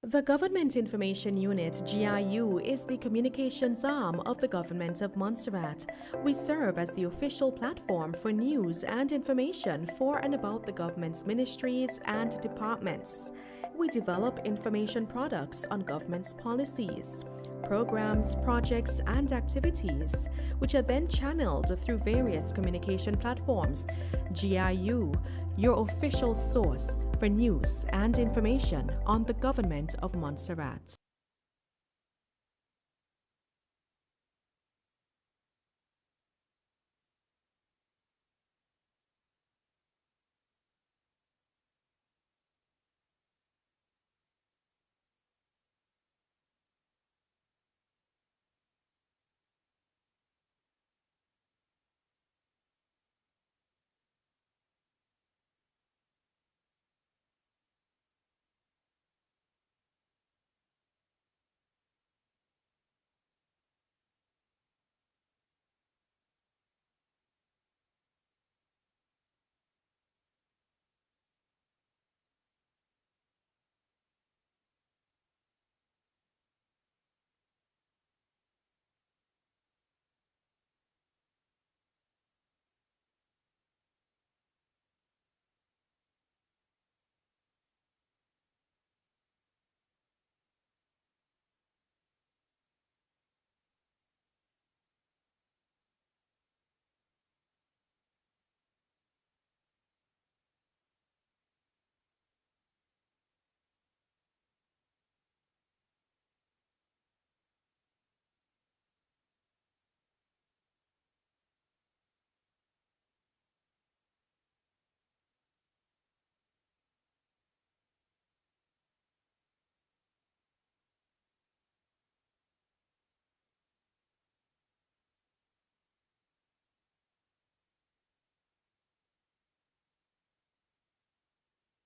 The Government Information Unit (GIU) is the communications arm of the Government of Montserrat. We serve as the official platform for news and information for and about the government's ministries and departments. We develop information products on government's policies, programs, projects, and activities, which are then channeled through various communication platforms. GIU, your official source for news and information on the Government of Montserrat.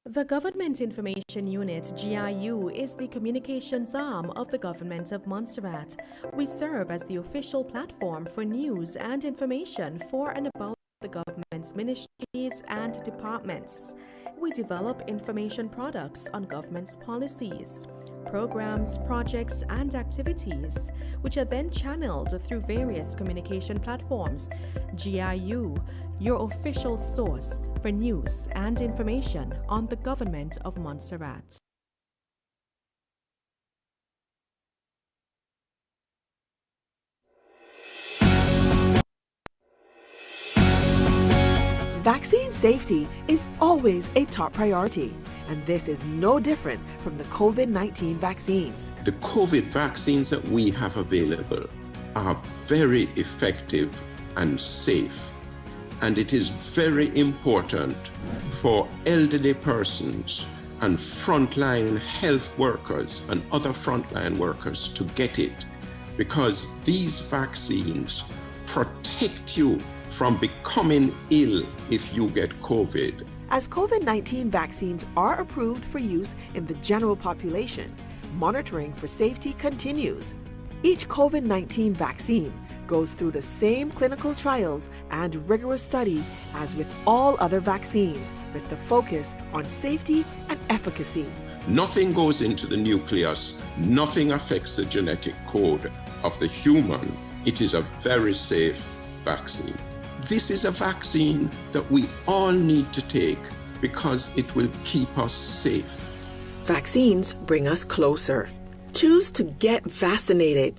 The Government Information Unit (GIU) is the communications arm of the Government of Montserrat. We serve as the official platform for news and information for and about the government's ministries and departments. We develop information products on government's policies, programs, projects, and activities, which are then channeled through various communication platforms. GIU, your official source for news and information on the Government of Montserrat. Vaccine safety is always a top priority, and this is no different from the COVID-19 vaccines. The COVID vaccines that we have available are very effective and safe. And it is very important for elderly persons and frontline health workers and other frontline workers to get it, because these vaccines protect you from becoming ill if you get COVID. As COVID-19 vaccines are approved for use in the general population, monitoring for safety continues. Each COVID-19 vaccine goes through the same clinical trials and rigorous study as with all other vaccines, with the focus on safety and efficacy. Nothing goes into the nucleus, nothing affects the genetic code of the human. It is a very safe vaccine. This is a vaccine that we all need to take because it will keep us safe. Vaccines bring us closer. Choose to get vaccinated.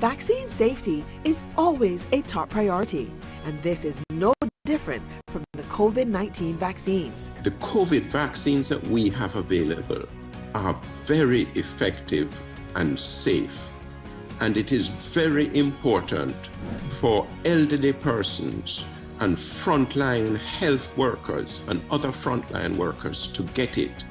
Vaccine safety is always a top priority, and this is no different from the COVID-19 vaccines. The COVID vaccines that we have available are very effective and safe. And it is very important for elderly persons and frontline health workers and other frontline workers to get it,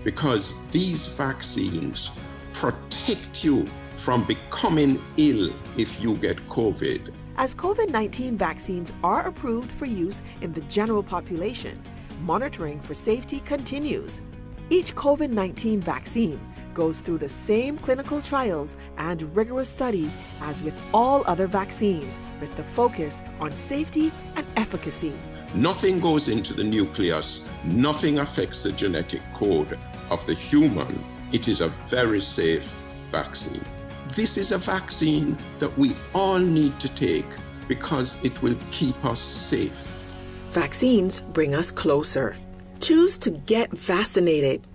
because these vaccines protect you from becoming ill if you get COVID. As COVID-19 vaccines are approved for use in the general population, monitoring for safety continues. Each COVID-19 vaccine goes through the same clinical trials and rigorous study as with all other vaccines, with the focus on safety and efficacy. Nothing goes into the nucleus, nothing affects the genetic code of the human. It is a very safe vaccine. This is a vaccine that we all need to take because it will keep us safe. Vaccines bring us closer. Choose to get vaccinated.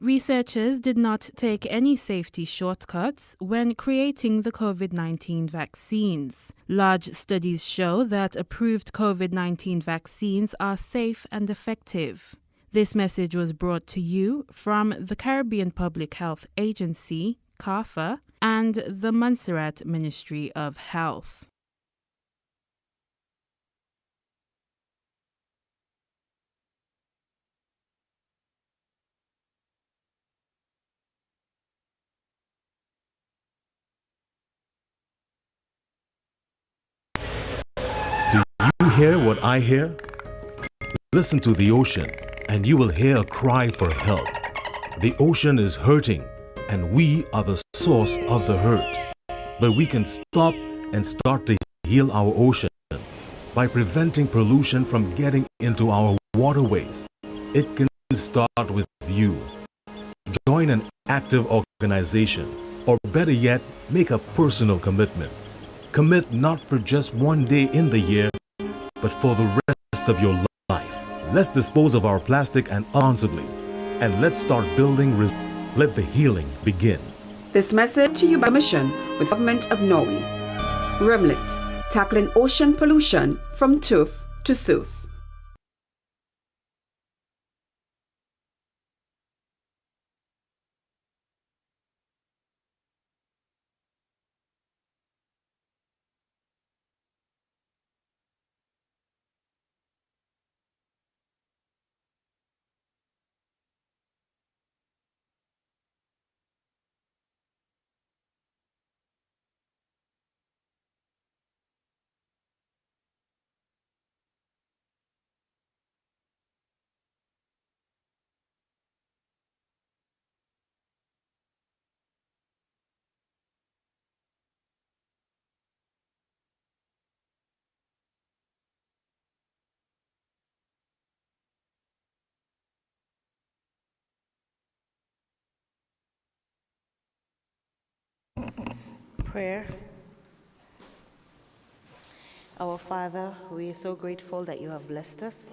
Researchers did not take any safety shortcuts when creating the COVID-19 vaccines. Large studies show that approved COVID-19 vaccines are safe and effective. This message was brought to you from the Caribbean Public Health Agency, CARPHA, and the Montserrat Ministry of Health. Do you hear what I hear? Listen to the ocean, and you will hear a cry for help. The ocean is hurting, and we are the source of the hurt. But we can stop and start to heal our ocean by preventing pollution from getting into our waterways. It can start with you. Join an active organization, or better yet, make a personal commitment. Commit not for just one day in the year, but for the rest of your life. Let's dispose of our plastic and responsibly, and let's start building. Let the healing begin. This message to you by mission with Government of Norway. Remlit, tackling ocean pollution from tooth to sooth. Prayer. Our Father, we are so grateful that you have blessed us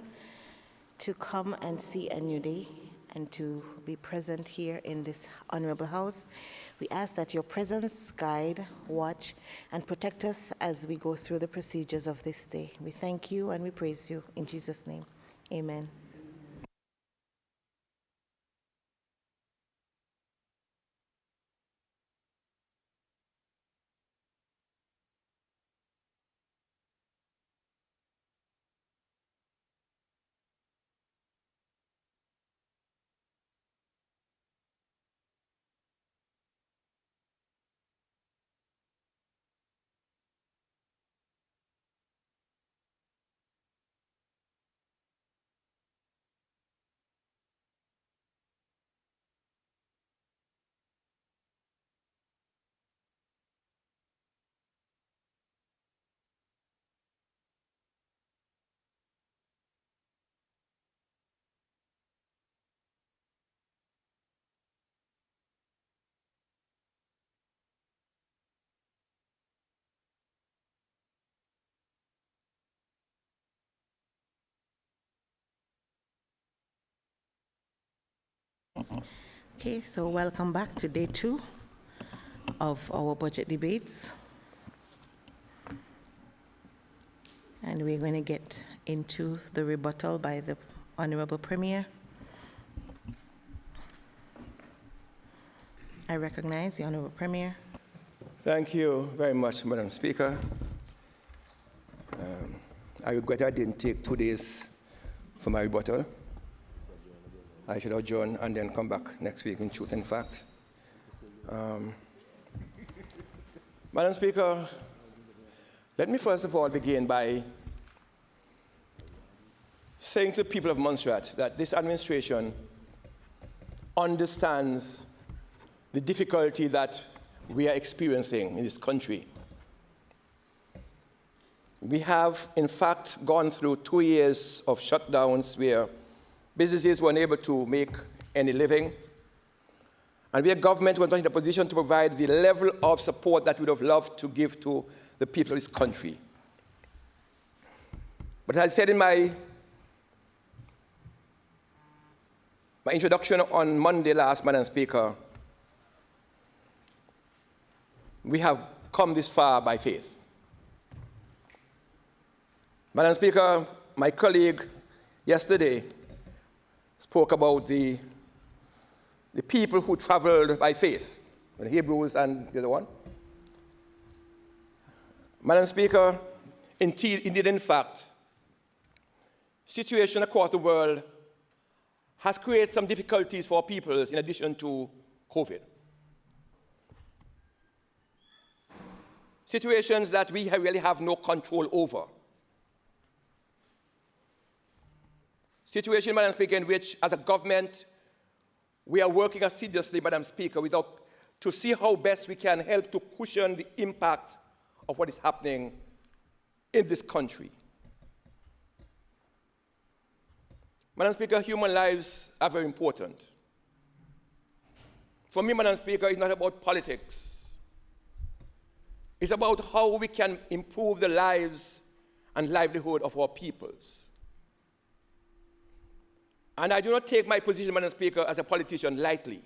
to come and see a new day and to be present here in this honorable house. We ask that your presence guide, watch, and protect us as we go through the procedures of this day. We thank you and we praise you in Jesus' name. Amen. Okay, so welcome back to day 2 of our budget debates. And we're going to get into the rebuttal by the Honorable Premier. I recognize the Honorable Premier. Thank you very much, Madam Speaker. I regret I didn't take 2 days for my rebuttal. I should adjourn and then come back next week in truth and fact. Madam Speaker, let me first of all begin by saying to the people of Montserrat that this administration understands the difficulty that we are experiencing in this country. We have, in fact, gone through 2 years of shutdowns where businesses were unable to make any living, and where government was not in a position to provide the level of support that we would have loved to give to the people of this country. But as I said in my introduction on Monday last, Madam Speaker, we have come this far by faith. Madam Speaker, my colleague yesterday spoke about the people who traveled by faith, the Hebrews and the other one. Madam Speaker, indeed, in fact, situation across the world has created some difficulties for peoples in addition to COVID. Situations that we really have no control over. Situation, Madam Speaker, in which, as a government, we are working assiduously, Madam Speaker, to see how best we can help to cushion the impact of what is happening in this country. Madam Speaker, human lives are very important. For me, Madam Speaker, it's not about politics. It's about how we can improve the lives and livelihood of our peoples. And I do not take my position, Madam Speaker, as a politician lightly.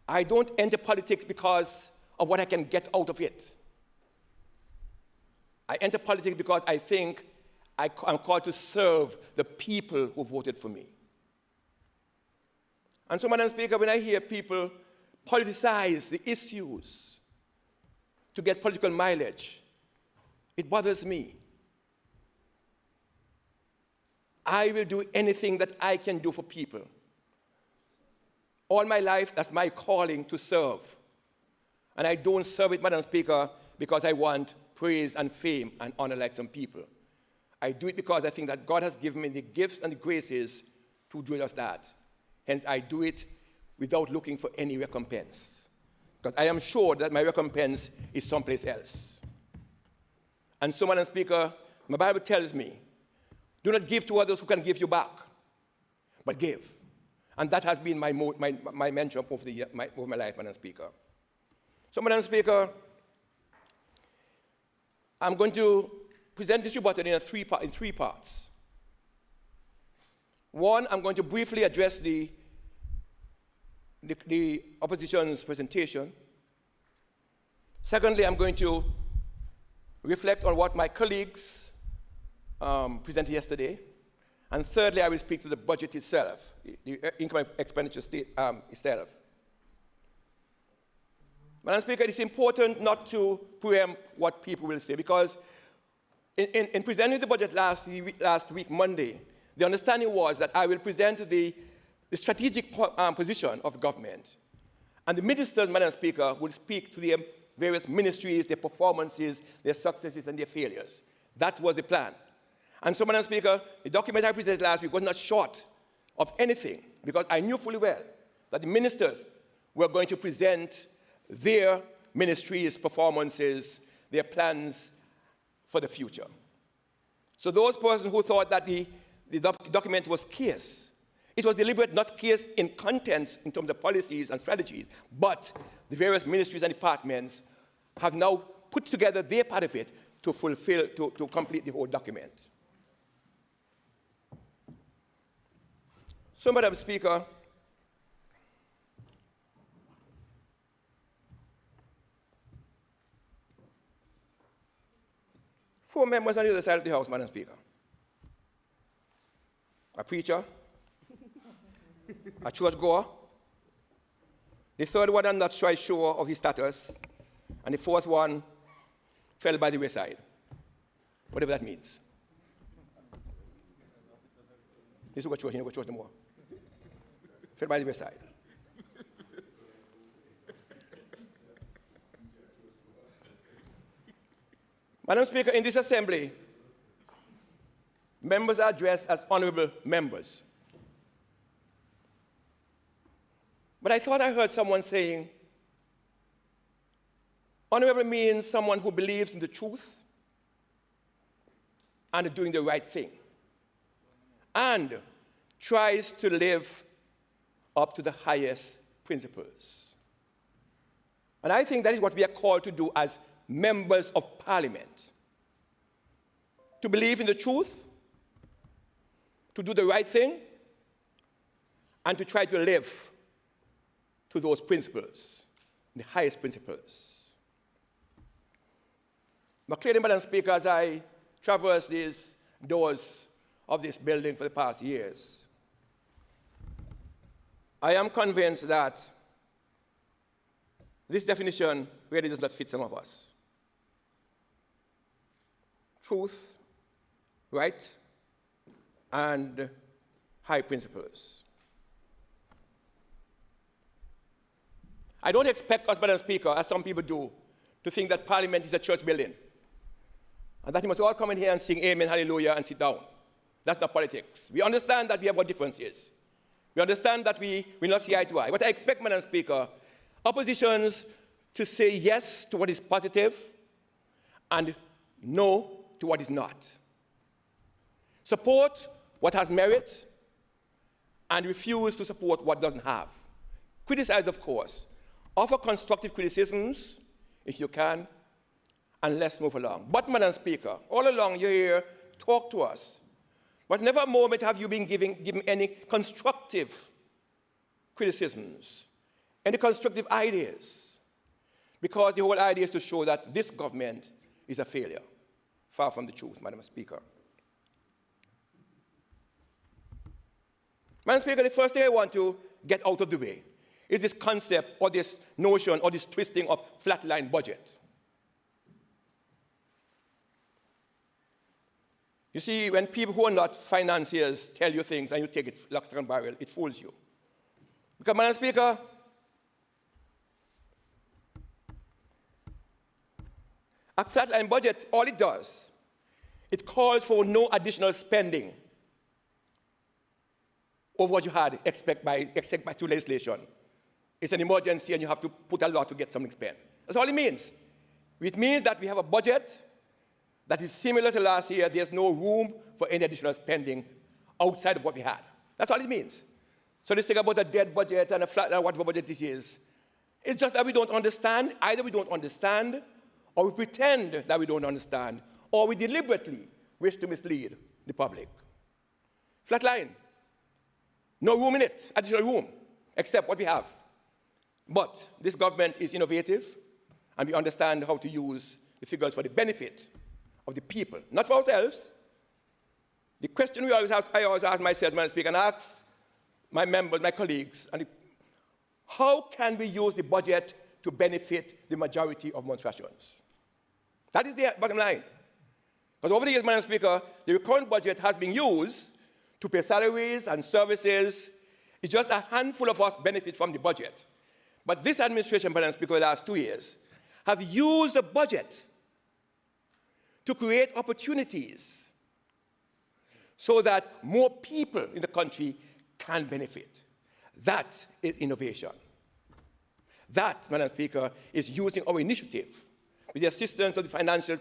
I don't enter politics because of what I can get out of it. I enter politics because I think I'm called to serve the people who voted for me. And so, Madam Speaker, when I hear people politicize the issues to get political mileage, it bothers me. I will do anything that I can do for people. All my life, that's my calling to serve. And I don't serve it, Madam Speaker, because I want praise and fame and honor like some people. I do it because I think that God has given me the gifts and the graces to do just that. Hence, I do it without looking for any recompense. Because I am sure that my recompense is someplace else. And so, Madam Speaker, my Bible tells me, do not give to others who can give you back, but give. And that has been my mantra over my life, Madam Speaker. So, Madam Speaker, I'm going to present this rebuttal in three parts. One, I'm going to briefly address the opposition's presentation. Secondly, I'm going to reflect on what my colleagues presented yesterday. And thirdly, I will speak to the budget itself, the income and expenditure itself. Madam Speaker, it is important not to preempt what people will say, because in presenting the budget last week, Monday, the understanding was that I will present the strategic position of the government. And the ministers, Madam Speaker, will speak to their various ministries, their performances, their successes, and their failures. That was the plan. And so, Madam Speaker, the document I presented last week was not short of anything, because I knew fully well that the ministers were going to present their ministries' performances, their plans for the future. So those persons who thought that the document was scarce, it was deliberate, not scarce in contents in terms of policies and strategies, but the various ministries and departments have now put together their part of it to complete the whole document. So, Madam Speaker, four members on the other side of the House, Madam Speaker. A preacher, a churchgoer, the third one I'm not quite sure of his status, and the fourth one fell by the wayside, whatever that means. This is what church, you go church no more. Fell by the wayside. Madam Speaker, in this assembly, members are addressed as honorable members. But I thought I heard someone saying, honorable means someone who believes in the truth and doing the right thing, and tries to live up to the highest principles. And I think that is what we are called to do as members of Parliament. To believe in the truth, to do the right thing, and to try to live to those principles, the highest principles. But clearly, Madam Speaker, as I traverse these doors of this building for the past years, I am convinced that this definition really does not fit some of us. Truth, right, and high principles. I don't expect us, Madam Speaker, as some people do, to think that Parliament is a church building, and that you must all come in here and sing amen, hallelujah, and sit down. That's not politics. We understand that we have what differences. We understand that we will not see eye to eye. What I expect, Madam Speaker, oppositions to say yes to what is positive and no to what is not. Support what has merit and refuse to support what doesn't have. Criticize, of course. Offer constructive criticisms, if you can, and let's move along. But, Madam Speaker, all along you're here, talk to us. But never a moment have you been given any constructive criticisms, any constructive ideas, because the whole idea is to show that this government is a failure. Far from the truth, Madam Speaker. Madam Speaker, the first thing I want to get out of the way is this concept or this notion or this twisting of flatline budget. You see, when people who are not financiers tell you things and you take it lock, stock, and barrel, it fools you. Because, Madam Speaker, a flatline budget, all it does, it calls for no additional spending over what you had except by through legislation. It's an emergency and you have to put a lot to get something spent. That's all it means. It means that we have a budget that is similar to last year. There's no room for any additional spending outside of what we had. That's all it means. So this thing about a dead budget and a flat, whatever budget this is, it's just that we don't understand. Either we don't understand, or we pretend that we don't understand, or we deliberately wish to mislead the public. Flatline. No room in it, additional room, except what we have. But this government is innovative, and we understand how to use the figures for the benefit of the people, not for ourselves. The question I always ask myself, Madam Speaker, and ask my members, my colleagues, and how can we use the budget to benefit the majority of Montserratians? That is the bottom line. Because over the years, Madam Speaker, the current budget has been used to pay salaries and services. It's just a handful of us benefit from the budget. But this administration, Madam Speaker, the last 2 years, have used the budget to create opportunities so that more people in the country can benefit. That is innovation. That, Madam Speaker, is using our initiative with the assistance of the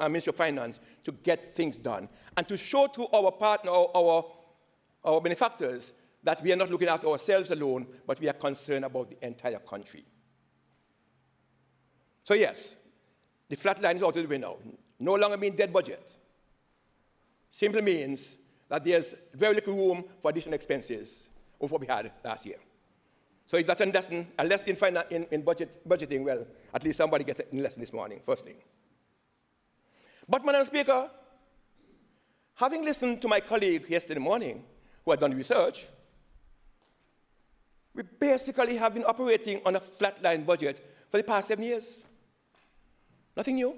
Ministry of Finance to get things done and to show to our partner, our benefactors, that we are not looking after ourselves alone, but we are concerned about the entire country. So yes, the flat line is out of the way now. No longer means dead budget. Simply means that there's very little room for additional expenses of what we had last year. So if that's a lesson in budgeting, well, at least somebody gets a lesson this morning, first thing. But, Madam Speaker, having listened to my colleague yesterday morning, who had done research, we basically have been operating on a flatline budget for the past 7 years. Nothing new.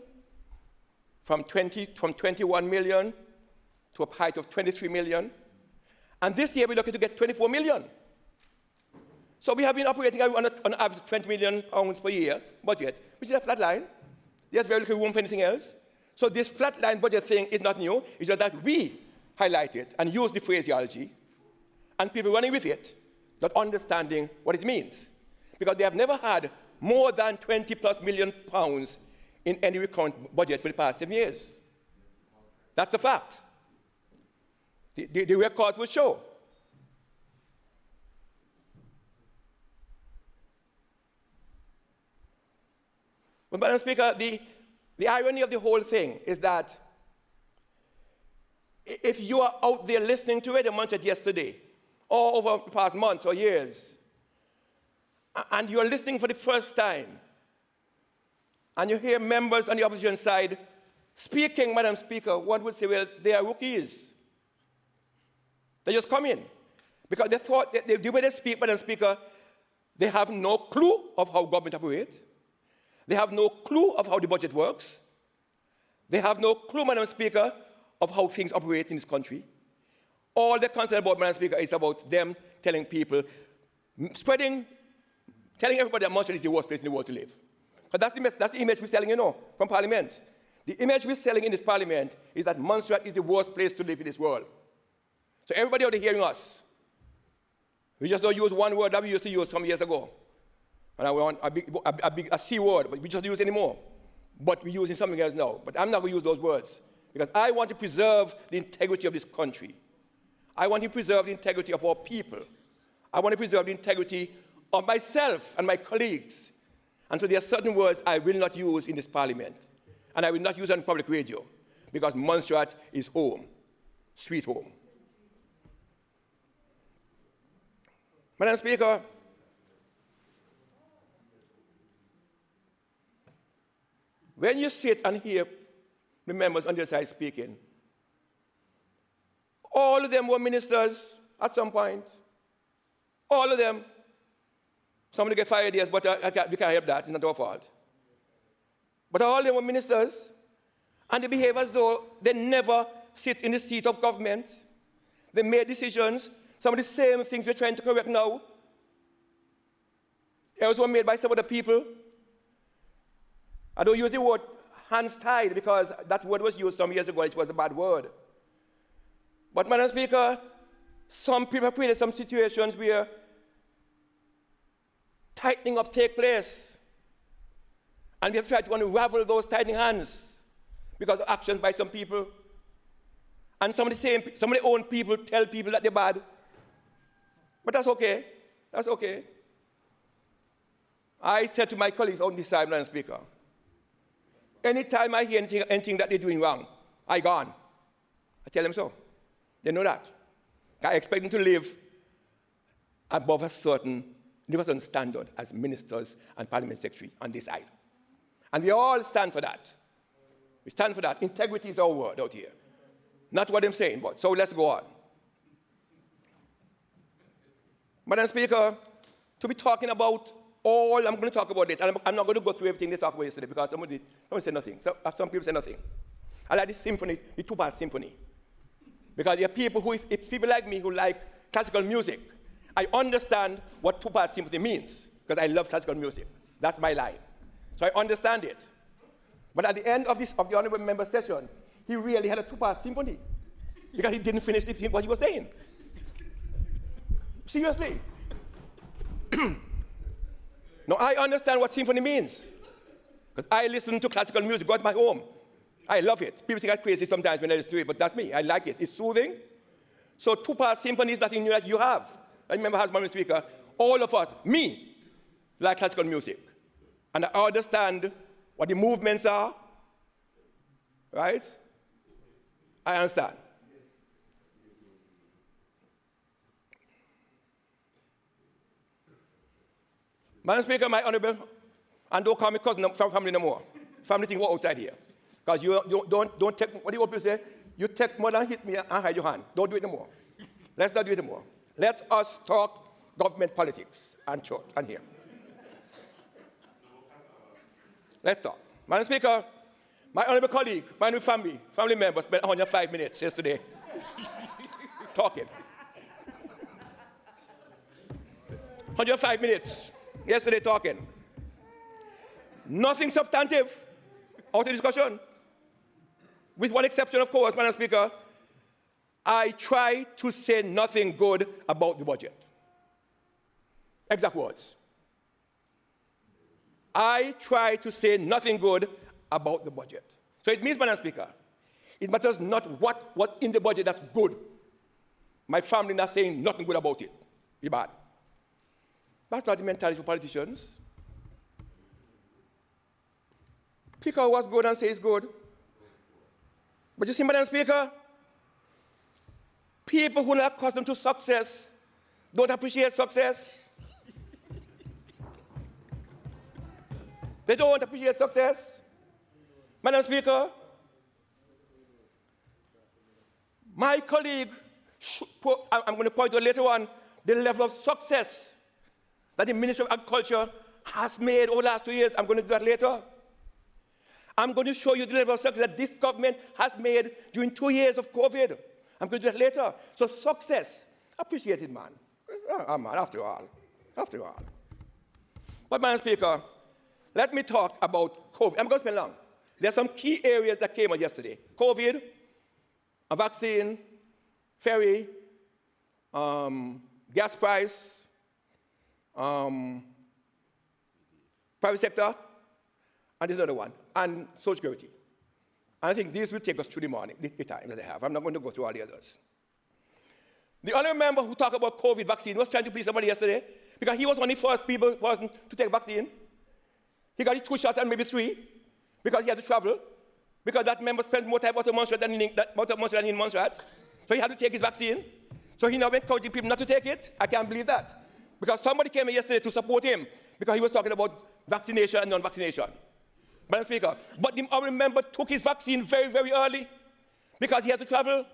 From 21 million to a height of 23 million. And this year we're looking to get 24 million. So we have been operating on an average of 20 million pounds per year budget, which is a flat line. There's very little room for anything else. So this flatline budget thing is not new. It's just that we highlight it and use the phraseology, and people running with it, not understanding what it means. Because they have never had more than 20+ million pounds in any recurrent budget for the past 10 years. That's the fact. The records will show. But, Madam Speaker, the irony of the whole thing is that if you are out there listening to Radio Montserrat yesterday, or over the past months or years, and you're listening for the first time, and you hear members on the opposition side speaking, Madam Speaker, one would say, well, they are rookies. They just come in. Because they thought, the way they speak, Madam Speaker, they have no clue of how government operates. They have no clue of how the budget works. They have no clue, Madam Speaker, of how things operate in this country. All they're concerned about, Madam Speaker, is about them telling people, telling everybody that Montserrat is the worst place in the world to live. But that's the image we're selling, from Parliament. The image we're selling in this Parliament is that Montserrat is the worst place to live in this world. So everybody out there hearing us, we just don't use one word that we used to use some years ago. And I want a C word, but we just don't use it anymore. But we're using something else now. But I'm not going to use those words, because I want to preserve the integrity of this country. I want to preserve the integrity of our people. I want to preserve the integrity of myself and my colleagues. And so there are certain words I will not use in this Parliament. And I will not use on public radio, because Montserrat is home, sweet home. Madam Speaker, when you sit and hear the members on the other side speaking, all of them were ministers at some point. All of them. Somebody get fired, yes, but we can't help that. It's not our fault. But all of them were ministers, and they behave as though they never sit in the seat of government. They made decisions. Some of the same things we're trying to correct now, errors were made by some other people. I don't use the word hands tied, because that word was used some years ago. It was a bad word. But, Madam Speaker, some people have created some situations where tightening up take place. And we have tried to unravel those tightening hands because of actions by some people. And some of the own people tell people that they're bad. But that's okay. That's okay. I said to my colleagues on this side, Madam Speaker, anytime I hear anything that they're doing wrong, I gone. I tell them so. They know that. I expect them to live above a certain standard as ministers and parliament secretary on this side. And we all stand for that. We stand for that. Integrity is our word out here. Not what I'm saying, but so let's go on. Madam Speaker, to be talking about I'm going to talk about it, and I'm not going to go through everything they talked about yesterday, because somebody said nothing. Some people said nothing. I like this symphony, the two-part symphony. Because there are people who, if people like me who like classical music, I understand what two-part symphony means, because I love classical music. That's my line. So I understand it. But at the end of the honorable member session, he really had a two-part symphony, because he didn't finish what he was saying. Seriously. Now, I understand what symphony means, because I listen to classical music at my home. I love it. People think I'm crazy sometimes when I listen to it, but that's me. I like it. It's soothing. So two-part symphony is nothing new that you have. I remember, as Madam Speaker, all of us, me, like classical music. And I understand what the movements are, right? I understand. Madam Speaker, my honourable, and don't call me cousin from family no more. Family thing, we're outside here. Because you don't take, what do you want to say? You take more than hit me and hide your hand. Don't do it no more. Let's not do it no more. Let us talk government politics and church and here. Let's talk. Madam Speaker, my honourable colleague, my honourable family member spent 105 minutes yesterday talking. 105 minutes yesterday talking. Nothing substantive out of discussion. With one exception, of course, Madam Speaker, I try to say nothing good about the budget. Exact words. I try to say nothing good about the budget. So it means, Madam Speaker, it matters not what's in the budget that's good. My family not saying nothing good about it. Be bad. That's not the mentality for politicians. Pick out what's good and say it's good. But you see, Madam Speaker, people who are not accustomed to success don't appreciate success. They don't appreciate success. Madam Speaker, my colleague, I'm going to point out later on, the level of success that the Ministry of Agriculture has made over the last 2 years. I'm going to do that later. I'm going to show you the level of success that this government has made during 2 years of COVID. I'm going to do that later. So success, appreciate it, man. Man, after all. But, Madam Speaker, let me talk about COVID. I'm going to spend long. There are some key areas that came out yesterday. COVID, a vaccine, ferry, gas price, private sector, and there's another one, and social security. And I think these will take us through the morning, the time that they have. I'm not going to go through all the others. The other member who talked about COVID vaccine was trying to please somebody yesterday because he was one of the first person to take vaccine. He got his 2 shots and maybe 3 because he had to travel, because that member spent more time out of Montserrat than in Montserrat. So he had to take his vaccine. So he now encouraging people not to take it. I can't believe that. Because somebody came here yesterday to support him because he was talking about vaccination and non-vaccination. Madam Speaker, but the honourable member took his vaccine very, very early because he had to travel.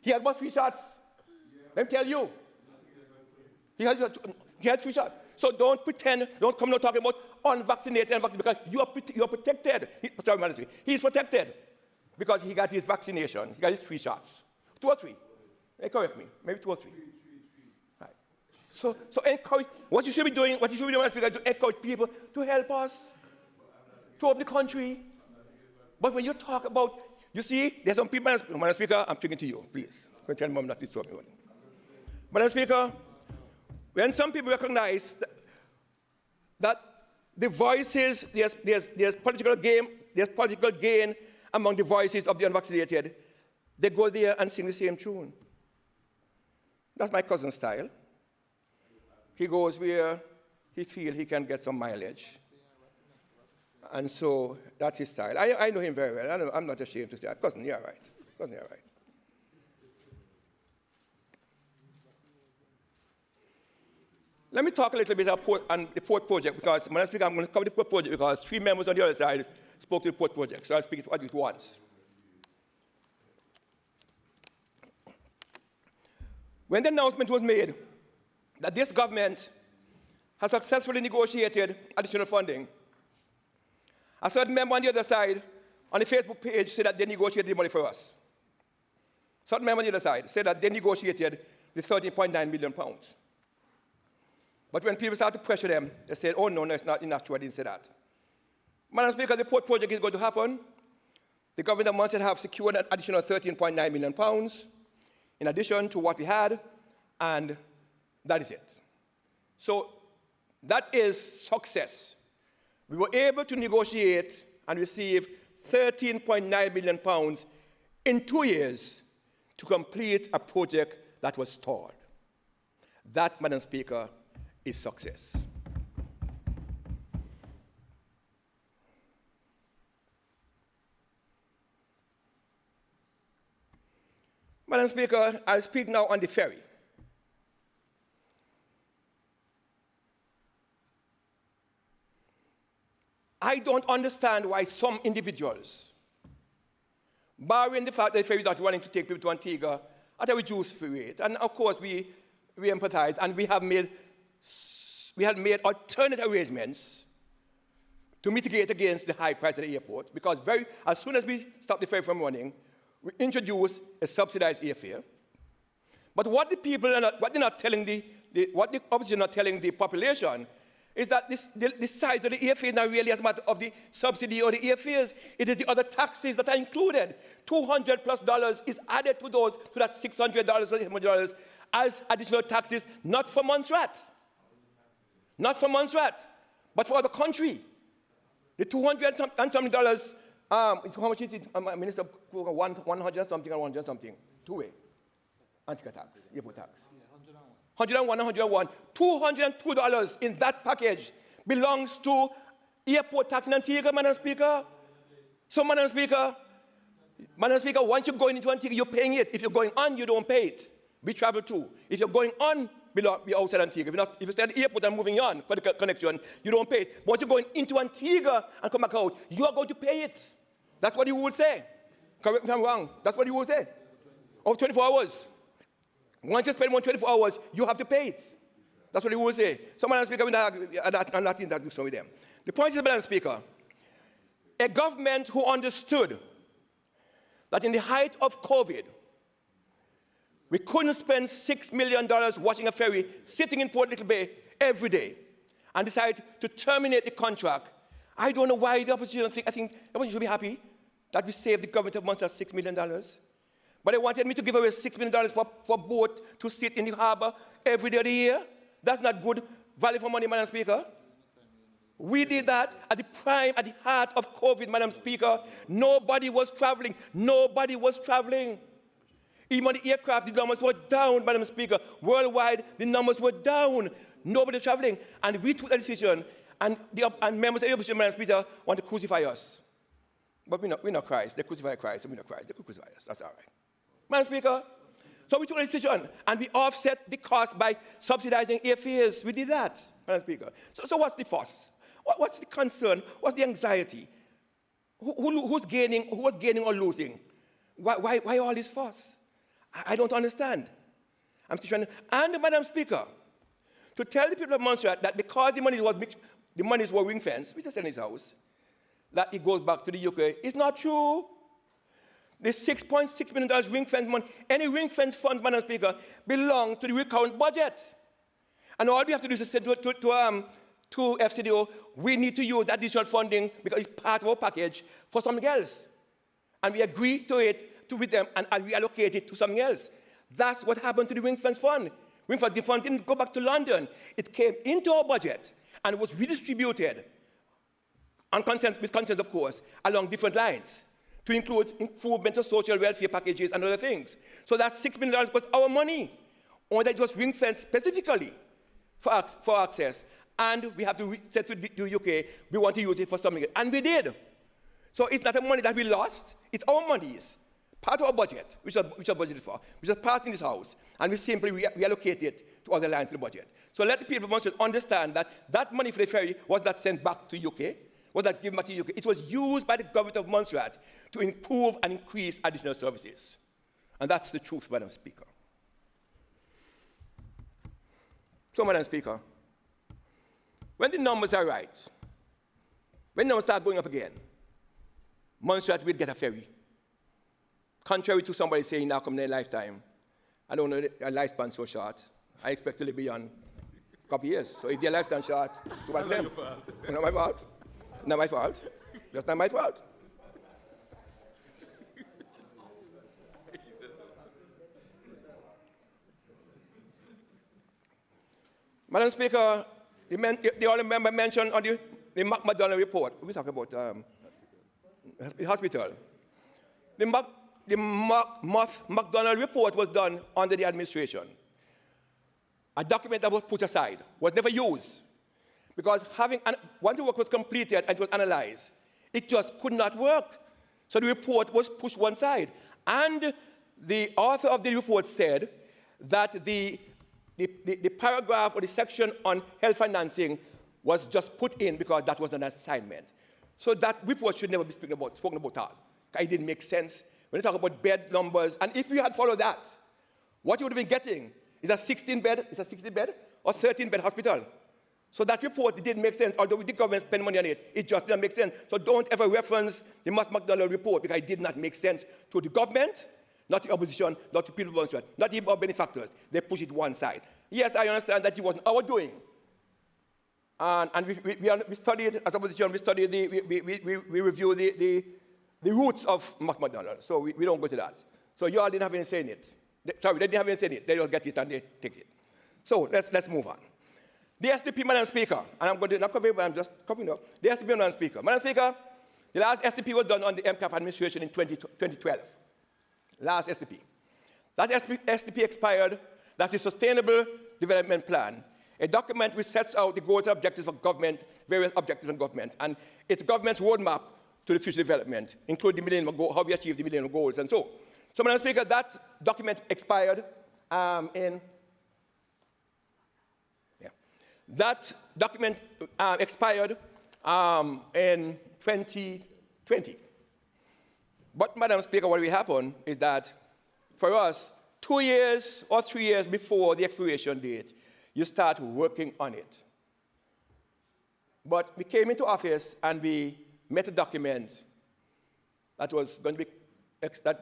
He had about 3 shots. Let me tell you. He had 3 shots. So don't pretend, don't come now talking about unvaccinated and vaccinated, because you are protected. Sorry, Madam Speaker. He's protected because he got his vaccination. He got his 3 shots. 2 or 3. Correct me. Maybe 2 or 3. Right. So encourage, what you should be doing, Madam Speaker, to encourage people to help us, to help the country. But when you talk about, you see, there's some people, Madam Speaker, I'm speaking to you, please. So tell Mom not to disturb me. Madam Speaker, when some people recognize that the voices, there's political gain among the voices of the unvaccinated, they go there and sing the same tune. That's my cousin's style. He goes where he feels he can get some mileage. And so that's his style. I know him very well. I'm not ashamed to say that. Cousin, you're right. Cousin, you're right. Let me talk a little bit about the port project, because when I speak, I'm going to cover the port project because 3 members on the other side spoke to the port project. So I'll speak about it once. When the announcement was made that this government has successfully negotiated additional funding, a certain member on the other side on the Facebook page said that they negotiated the money for us. A certain member on the other side said that they negotiated the £13.9 million. But when people started to pressure them, they said, oh, no, it's not enough. I didn't say that. Madam Speaker, the port project is going to happen. The government of Montserrat have secured an additional £13.9 million in addition to what we had, and that is it. So that is success. We were able to negotiate and receive £13.9 million in 2 years to complete a project that was stalled. That, Madam Speaker, is success. Madam Speaker, I'll speak now on the ferry. I don't understand why some individuals, barring the fact that the ferry is not running to take people to Antigua at a reduced fee rate, and of course we empathize, and we have made alternate arrangements to mitigate against the high price at the airport, because as soon as we stop the ferry from running, we introduce a subsidized airfare. But what the opposition are not telling the population is that the size of the airfare is not really as a matter of the subsidy or the airfares. It is the other taxes that are included. $200+ is added to that $600 or $800 as additional taxes, not for Montserrat. Not for Montserrat, but for the country. The $200 and something dollars, how much is it, Minister? 100 something and 100 something, two-way. Antigua tax, airport tax. 101. $202 in that package belongs to airport tax in Antigua, Madam Speaker. So, Madam Speaker, once you're going into Antigua, you're paying it. If you're going on, you don't pay it. We travel too. If you're going on, be outside Antigua. If you stay at the airport and moving on for the connection, you don't pay it. But once you're going into Antigua and come back out, you are going to pay it. That's what you would say. Correct me if I'm wrong. That's what you would say. Over 24 hours. Once you spend more than 24 hours, you have to pay it. That's what he will say. So, Madam Speaker, I'm not in that discussion with them. The point is, Madam Speaker, a government who understood that in the height of COVID, we couldn't spend $6 million watching a ferry sitting in Port Little Bay every day and decided to terminate the contract. I don't know why the opposition I think the opposition should be happy that we saved the government of Montserrat $6 million. But they wanted me to give away $6 million for a boat to sit in the harbor every day of the year. That's not good value for money, Madam Speaker. We did that at the heart of COVID, Madam Speaker. Nobody was traveling. Even on the aircraft, the numbers were down, Madam Speaker. Worldwide, the numbers were down. Nobody was traveling. And we took a decision, and members of the opposition, Madam Speaker, want to crucify us. But we're not Christ. They crucify Christ, and we're not Christ. They could crucify us. That's all right. Madam Speaker, so we took a decision, and we offset the cost by subsidizing airfares. We did that, Madam Speaker. So what's the fuss? What's the concern? What's the anxiety? Who's gaining or losing? Why all this fuss? I don't understand. I'm still trying to, and Madam Speaker, to tell the people of Montserrat that because the monies were ring-fenced, we just in his house, that it goes back to the UK, is not true. The $6.6 million ring-fence money, any ring-fence funds, Madam Speaker, belong to the recurrent budget. And all we have to do is say to FCDO, we need to use that additional funding because it's part of our package for something else. And we agree to it with them and reallocate it to something else. That's what happened to the ring-fence fund. The fund didn't go back to London. It came into our budget and was redistributed with consent, of course, along different lines, to include improvement of social welfare packages and other things. So that $6 million was our money, or that it was ring-fenced specifically for access. And we have to say to the UK, we want to use it for something. And we did. So it's not the money that we lost, it's our monies, part of our budget, which are budgeted for, which are passed in this house, and we simply reallocate it to other lines of the budget. So let the people of Montserrat understand that that money for the ferry was not sent back to UK, was not given back to UK. It was used by the government of Montserrat to improve and increase additional services. And that's the truth, Madam Speaker. So, Madam Speaker, when the numbers are right, when the numbers start going up again, Montserrat will get a ferry. Contrary to somebody saying now come in their lifetime, I don't know, their lifespan so short. I expect to live beyond a couple years. So if their lifespan short, too bad for them. Not my fault. Not my fault. That's not my fault. Madam Speaker, the only member mentioned on the McDonald report. We talk about hospital. The McDonald report was done under the administration. A document that was put aside, was never used, because once the work was completed and it was analyzed, it just could not work. So the report was pushed one side. And the author of the report said that the paragraph or the section on health financing was just put in because that was an assignment. So that report should never be spoken about all. It didn't make sense. When you talk about bed numbers, and if you had followed that, what you would have been getting is a 16-bed or 13-bed hospital. So that report didn't make sense. Although the government spent money on it, it just didn't make sense. So don't ever reference the Matt McDonald report because it did not make sense to the government, not the opposition, not the people of Montserrat, not even our benefactors. They push it one side. Yes, I understand that it wasn't our doing. And we studied, as opposition, we reviewed the roots of Matt McDonald. So we don't go to that. So you all didn't have any say in it. They didn't have any say in it. They just get it and they take it. So let's move on. The SDP, Madam Speaker, and I'm going to not cover it, but I'm just covering it up. The SDP, Madam Speaker. Madam Speaker, the last SDP was done on the MCAP administration in 2012. Last SDP. That SDP expired. That's the Sustainable Development Plan, a document which sets out the goals and objectives of government, various objectives of government, and it's government's roadmap to the future development, including the millennium goal, how we achieve the millennium goals, and so. So, Madam Speaker, that document expired That document expired in 2020. But, Madam Speaker, what will happen is that for us, 2 years or 3 years before the expiration date, you start working on it. But we came into office and we met a document that was going to be expired,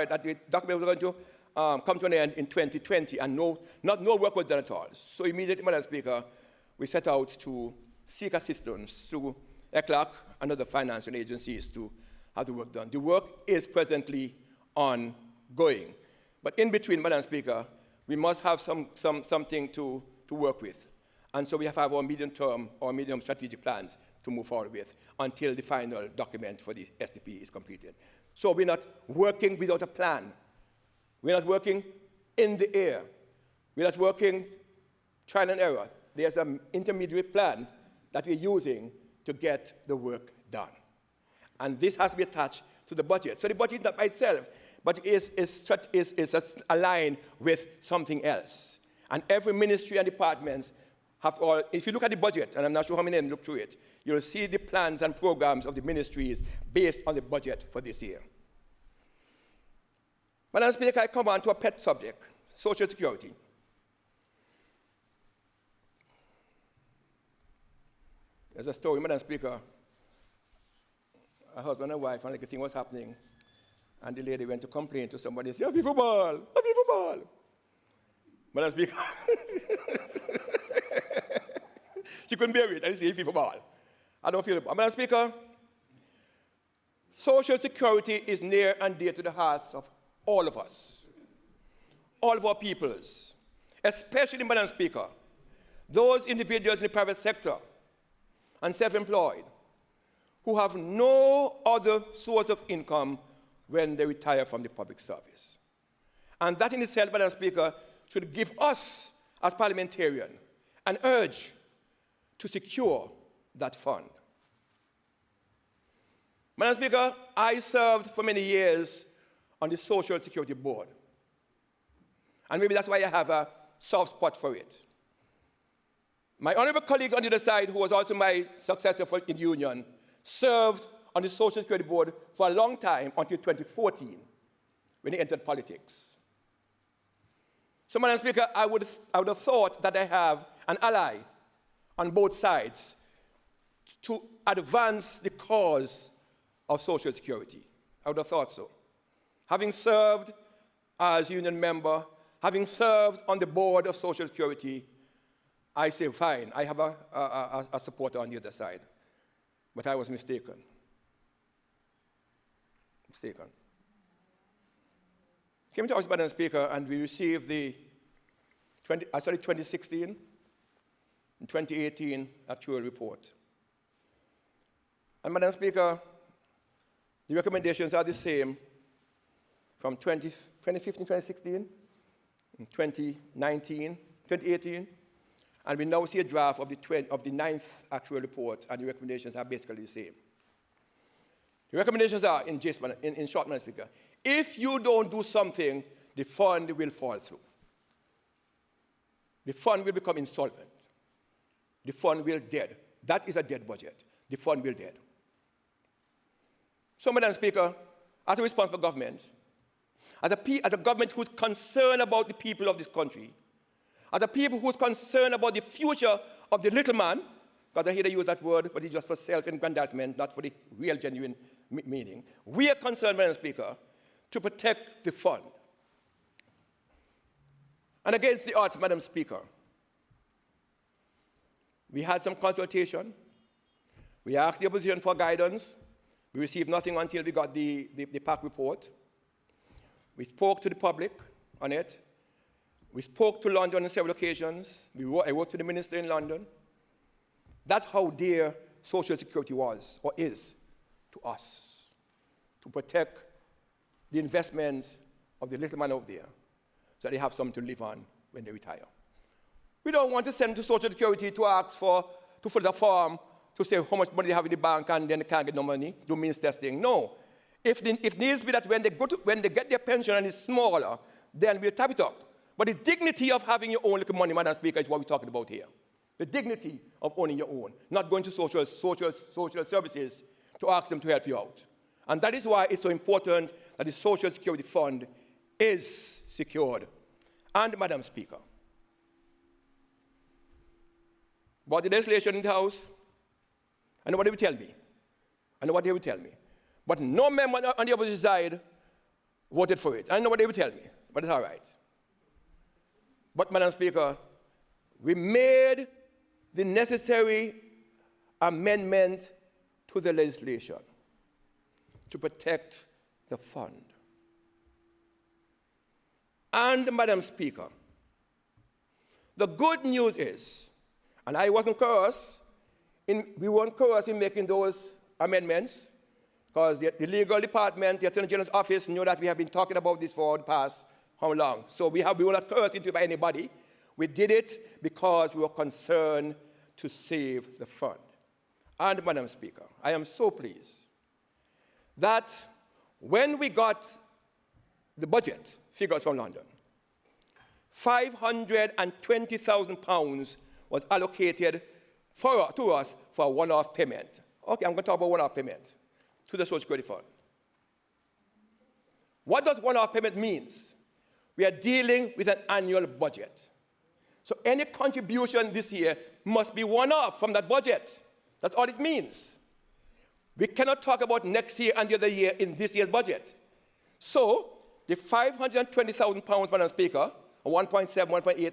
that the document was going to come to an end in 2020, and no work was done at all. So immediately, Madam Speaker, we set out to seek assistance through ECLAC and other financial agencies to have the work done. The work is presently ongoing. But in between, Madam Speaker, we must have something to work with. And so we have our medium-term or medium strategic plans to move forward with until the final document for the SDP is completed. So we're not working without a plan. We're not working in the air. We're not working trial and error. There's an intermediate plan that we're using to get the work done. And this has to be attached to the budget. So the budget is not by itself, but it is aligned with something else. And every ministry and departments have to all, if you look at the budget, and I'm not sure how many of them look through it, you'll see the plans and programs of the ministries based on the budget for this year. Madam Speaker, I come on to a pet subject, Social Security. There's a story, Madam Speaker, a husband and wife, and like a thing was happening, and the lady went to complain to somebody and said, "A FIFA ball." Madam Speaker, she couldn't bear it, and she said, "FIFA ball." I don't feel it. Madam Speaker, Social Security is near and dear to the hearts of all of us, all of our peoples, especially, Madam Speaker, those individuals in the private sector and self-employed who have no other source of income when they retire from the public service. And that in itself, Madam Speaker, should give us, as parliamentarians, an urge to secure that fund. Madam Speaker, I served for many years on the Social Security Board. And maybe that's why I have a soft spot for it. My honorable colleague on the other side, who was also my successor in the union, served on the Social Security Board for a long time until 2014, when he entered politics. So, Madam Speaker, I would have thought that I have an ally on both sides to advance the cause of Social Security. I would have thought so. Having served as union member, having served on the board of Social Security, I say, fine, I have a supporter on the other side. But I was mistaken. Came to us, Madam Speaker, and we received the 2016 and 2018 actual report. And, Madam Speaker, the recommendations are the same from 2015, 2016, and 2019, 2018, and we now see a draft of the 9th actual report, and the recommendations are basically the same. The recommendations are, in short, Madam Speaker, if you don't do something, the fund will fall through. The fund will become insolvent. The fund will dead. That is a dead budget. the fund wilted. So, Madam Speaker, as a responsible government, as a government who's concerned about the people of this country, as a people who's concerned about the future of the little man, because I hear they use that word, but it's just for self-aggrandizement, not for the real, genuine meaning. We are concerned, Madam Speaker, to protect the fund. And against the odds, Madam Speaker, we had some consultation. We asked the opposition for guidance. We received nothing until we got the PAC report. We spoke to the public on it. We spoke to London on several occasions. I wrote to the minister in London. That's how dear Social Security was, or is, to us, to protect the investments of the little man out there so that they have something to live on when they retire. We don't want to send to Social Security to ask to fill the form to say how much money they have in the bank and then they can't get no money, do means testing. No. If needs be that when they get their pension and it's smaller, then we'll tap it up. But the dignity of having your own little money, Madam Speaker, is what we're talking about here. The dignity of owning your own, not going to social services to ask them to help you out. And that is why it's so important that the Social Security Fund is secured. And, Madam Speaker, about the legislation in the House, I know what they will tell me. I know what they will tell me. But no member on the opposition side voted for it. I know what they will tell me, but it's all right. But, Madam Speaker, we made the necessary amendment to the legislation to protect the fund. And, Madam Speaker, the good news is, and I wasn't coerced, we weren't coerced in making those amendments, because the legal department, the Attorney General's office, knew that we have been talking about this for the past how long. So we were not coerced into it by anybody. We did it because we were concerned to save the fund. And, Madam Speaker, I am so pleased that when we got the budget figures from London, £520,000 was allocated to us for a one-off payment. Okay, I'm going to talk about one-off payment to the Social Security Fund. What does one-off payment mean? We are dealing with an annual budget. So any contribution this year must be one-off from that budget. That's all it means. We cannot talk about next year and the other year in this year's budget. So the £520,000, Madam Speaker, or 1.7, 1.8,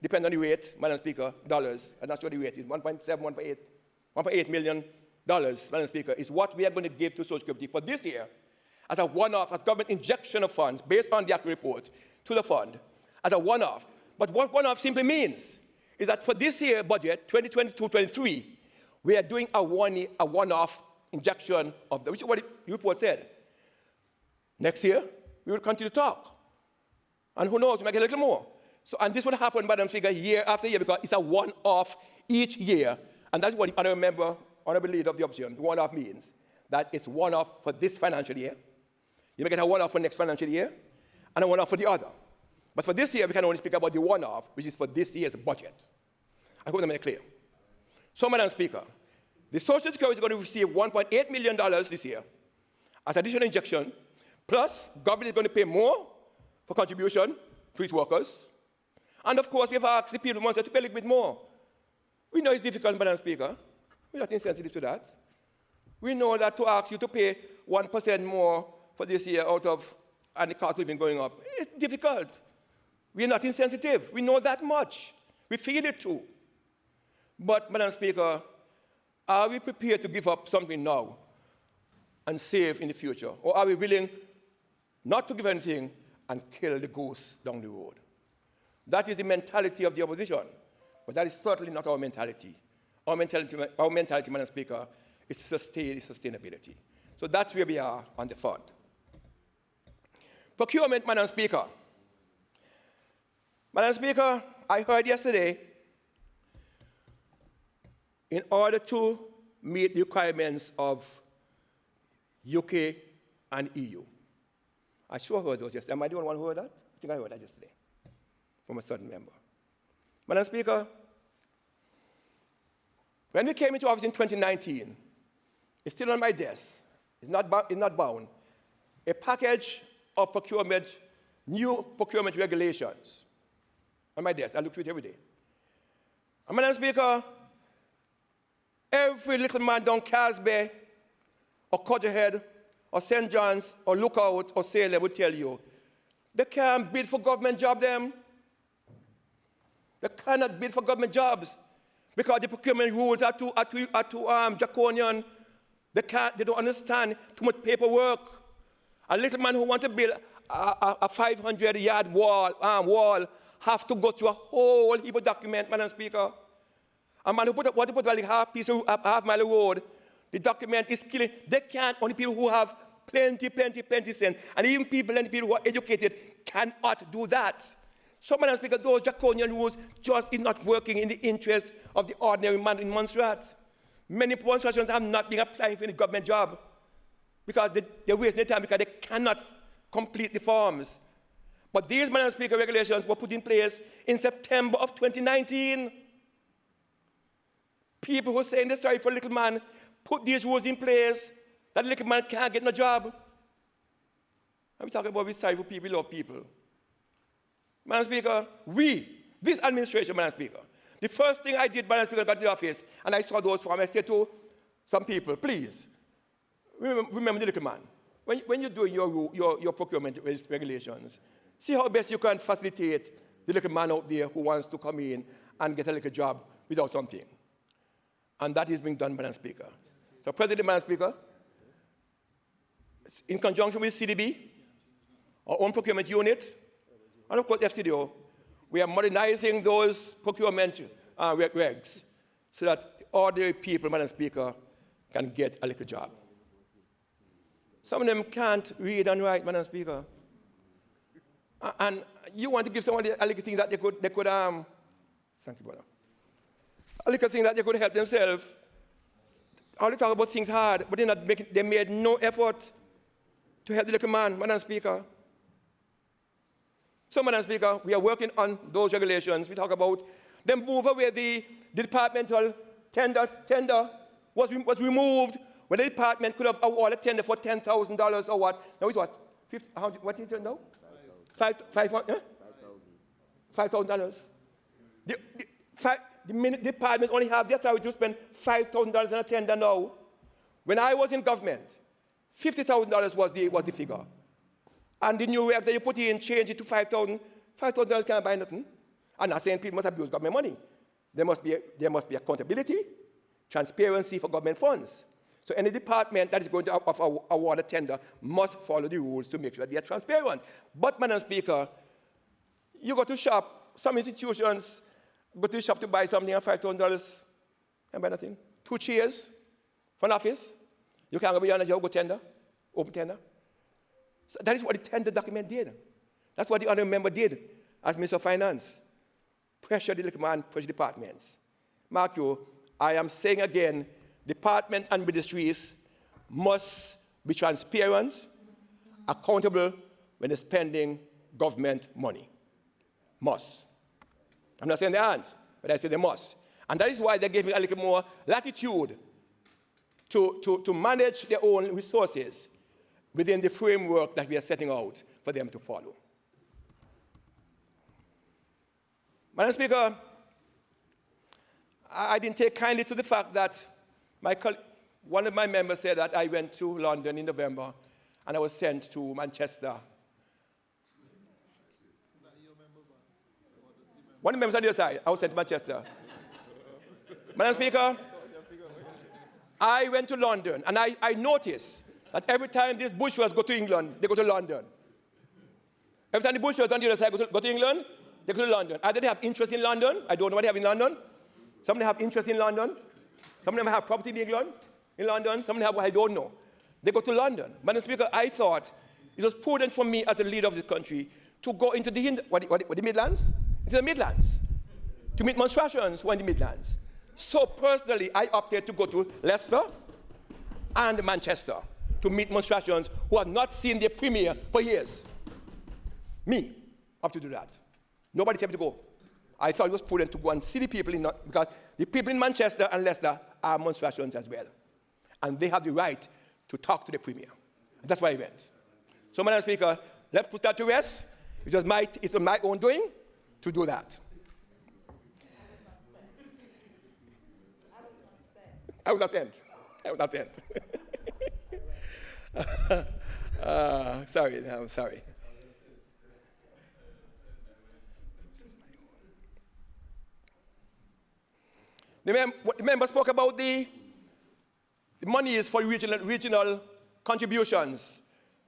depending on the rate, Madam Speaker, dollars, I'm not sure the rate is 1.7, 1.8 million dollars, Madam Speaker, is what we are going to give to Social Security for this year as a one-off, as government injection of funds based on the actual report to the fund as a one-off. But what one-off simply means is that for this year budget, 2022-23, we are doing a one-off injection of which is what the report said. Next year, we will continue to talk. And who knows, we might get a little more. So, and this will happen, Madam Speaker, year after year, because it's a one-off each year. And that's what the honorable leader of the opposition, one-off means, that it's one-off for this financial year. You may get a one-off for next financial year, and a one-off for the other. But for this year, we can only speak about the one-off, which is for this year's budget. I hope that made it clear. So, Madam Speaker, the Social Security is going to receive $1.8 million this year as additional injection, plus government is going to pay more for contribution to its workers. And of course, we have asked the people of Montserrat to pay a little bit more. We know it's difficult, Madam Speaker. We're not insensitive to that. We know that to ask you to pay 1% more for this year out of, and the cost of living going up, it's difficult. We're not insensitive. We know that much. We feel it too. But, Madam Speaker, are we prepared to give up something now and save in the future? Or are we willing not to give anything and kill the goose down the road? That is the mentality of the opposition. But that is certainly not our mentality. Our mentality, Madam Speaker, is to sustain sustainability. So that's where we are on the fund. Procurement, Madam Speaker. Madam Speaker, I heard yesterday, in order to meet the requirements of UK and EU. I sure heard those yesterday. Am I the only one who heard that? I think I heard that yesterday from a certain member. Madam Speaker, when we came into office in 2019, It's still on my desk. It's not bound. A package of procurement, new procurement regulations on my desk. I look through it every day. And Madam Speaker, every little man down Casby or Cudgerhead or St. John's or Lookout or Salem will tell you, they can't bid for government jobs, them. They cannot bid for government jobs because the procurement rules are too draconian. They don't understand too much paperwork. A little man who wants to build a 500-yard wall have to go through a whole heap of document, Madam Speaker. A man who want to put like half mile of road, the document is killing. They can't, only people who have plenty sense, and even people who are educated cannot do that. So, Madam Speaker, those draconian rules just is not working in the interest of the ordinary man in Montserrat. Many Montserratians have not been applying for any government job because they waste their time because they cannot complete the forms. But these, Madam Speaker, regulations were put in place in September of 2019. People who say in the story for little man put these rules in place that little man can't get no job. I'm talking about we sorry for people, we love people. Madam Speaker, this administration, Madam Speaker, the first thing I did, Madam Speaker, I got to the office and I saw those forms, I said to some people, please, remember the little man. When you're doing your procurement regulations, see how best you can facilitate the little man out there who wants to come in and get a little job without something. And that is being done, Madam Speaker. So, President, Madam Speaker, in conjunction with CDB, our own procurement unit, and of course FCDO, we are modernizing those procurement regs so that ordinary people, Madam Speaker, can get a little job. Some of them can't read and write, Madam Speaker. And you want to give someone a little thing that they could thank you, brother. A little thing that they could help themselves. All they talk about things hard, but they made no effort to help the little man, Madam Speaker. So, Madam Speaker, we are working on those regulations. We talk about them move away the departmental tender was removed when the department could have awarded tender for $10,000 or what. Now it's what? What is it now? $5,000. The department only have the authority to spend $5,000 on a tender now. When I was in government, $50,000 was the figure. And the new regs that you put in, change it to $5,000. $5,000 can't buy nothing. I'm not saying people must abuse government money. There must be accountability, transparency for government funds. So any department that is going to award a tender must follow the rules to make sure that they are transparent. But, Madam Speaker, you go to shop, some institutions go to the shop to buy something at $5,000 and buy nothing. 2 chairs for an office. You can't go beyond a job, go tender, open tender. So that is what the tender document did. That's what the honorable member did as Minister of Finance. Pressure the little man, pressure departments. Mark you, I am saying again, department and ministries must be transparent, accountable when they're spending government money. Must. I'm not saying they aren't, but I say they must. And that is why they're giving a little more latitude to manage their own resources within the framework that we are setting out for them to follow. Madam Speaker, I didn't take kindly to the fact that one of my members said that I went to London in November and I was sent to Manchester. One of the members on the other side, I was sent to Manchester. Madam Speaker, I went to London and I noticed that every time these bushwhackers go to England, they go to London. Every time the bushwhackers on the other side go to England, they go to London. Either they have interest in London, I don't know what they have in London. Some of them have interest in London. Some of them have property in London. Some of them have what I don't know. They go to London. Madam Speaker, I thought it was prudent for me as the leader of the country to go into the Midlands? Into the Midlands. To meet Montserratians who are in the Midlands. So personally, I opted to go to Leicester and Manchester to meet Montserratians who have not seen their premier for years. Me, opted to do that. Nobody told me to go. I thought it was prudent to go and see the people because the people in Manchester and Leicester are Montserratians as well. and they have the right to talk to the Premier. And that's why I went. So, Madam Speaker, let's put that to rest. It was my own doing to do that. I was not sent. I was not sent. Sorry, I'm sorry. The member spoke about the money is for regional contributions.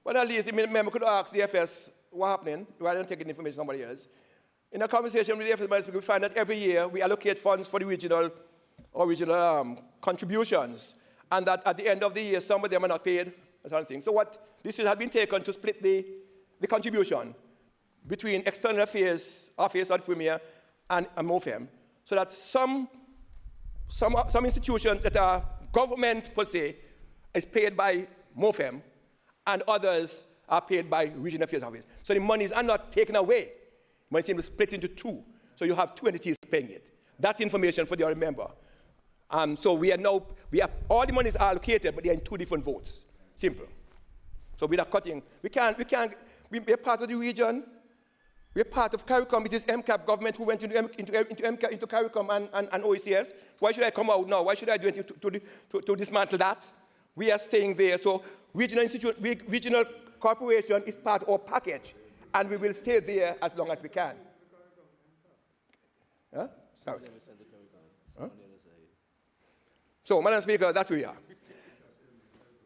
But at least the member could ask the FS what happening rather than taking information from somebody else. In a conversation with the FS, we find that every year we allocate funds for the regional contributions, and that at the end of the year some of them are not paid, that sort of thing. So what this has been taken to split the contribution between External Affairs Office of the Premier and MOFEM, so that some institutions that are government per se is paid by MOFEM, and others are paid by Regional Affairs Office. So the monies are not taken away. Money seems split into two. So you have two entities paying it. That's information for the other member. So we are all the monies are allocated, but they are in two different votes. Simple. So we're not cutting. We're part of the region. We're part of CARICOM. It is MCAP government who went into CARICOM and OECS. Why should I come out now? Why should I do anything to dismantle that? We are staying there. So regional corporation is part of our package, and we will stay there as long as we can. Huh? Sorry. Huh? So, Madam Speaker, that's where we are.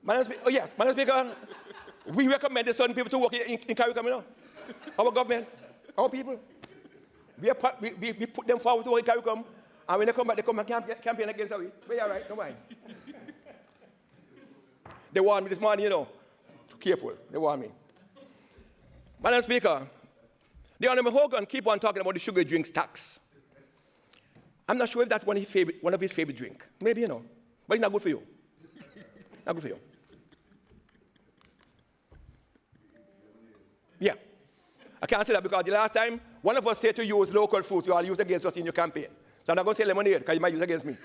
Madam Speaker, we recommended certain people to work in CARICOM, you know. Our government, our people. We put them forward to work in CARICOM, and when they come back, they come and campaign against us. But yeah, right, no mind. They warned me this morning, you know. Careful, they warned me. Madam Speaker, the Honourable Hogan keep on talking about the sugar drinks tax. I'm not sure if that's one of his favorite drinks. Maybe, you know. But it's not good for you. Not good for you. Yeah. I can't say that because the last time, one of us said to use local fruits you all use against us in your campaign. So I'm not going to say lemonade because you might use against me.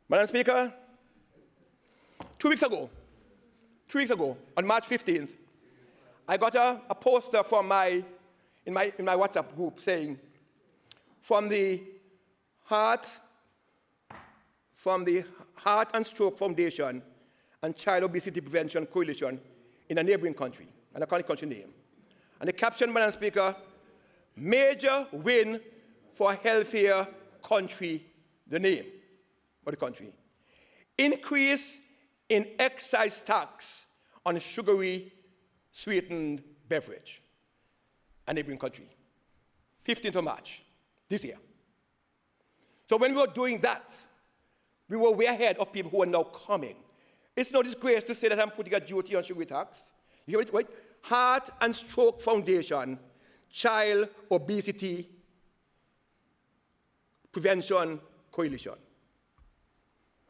Madam Speaker, 2 weeks ago, on March 15th, I got a poster in my WhatsApp group saying, from the Heart and Stroke Foundation and Child Obesity Prevention Coalition in a neighboring country, and a country name. And the caption, Madam Speaker, major win for healthier country, the name of the country. Increase in excise tax on sugary sweetened beverage, a neighboring country. 15th of March. This year. So when we were doing that, we were way ahead of people who are now coming. It's no disgrace to say that I'm putting a duty on sugar tax. You hear it, right? Heart and Stroke Foundation, Child Obesity Prevention Coalition.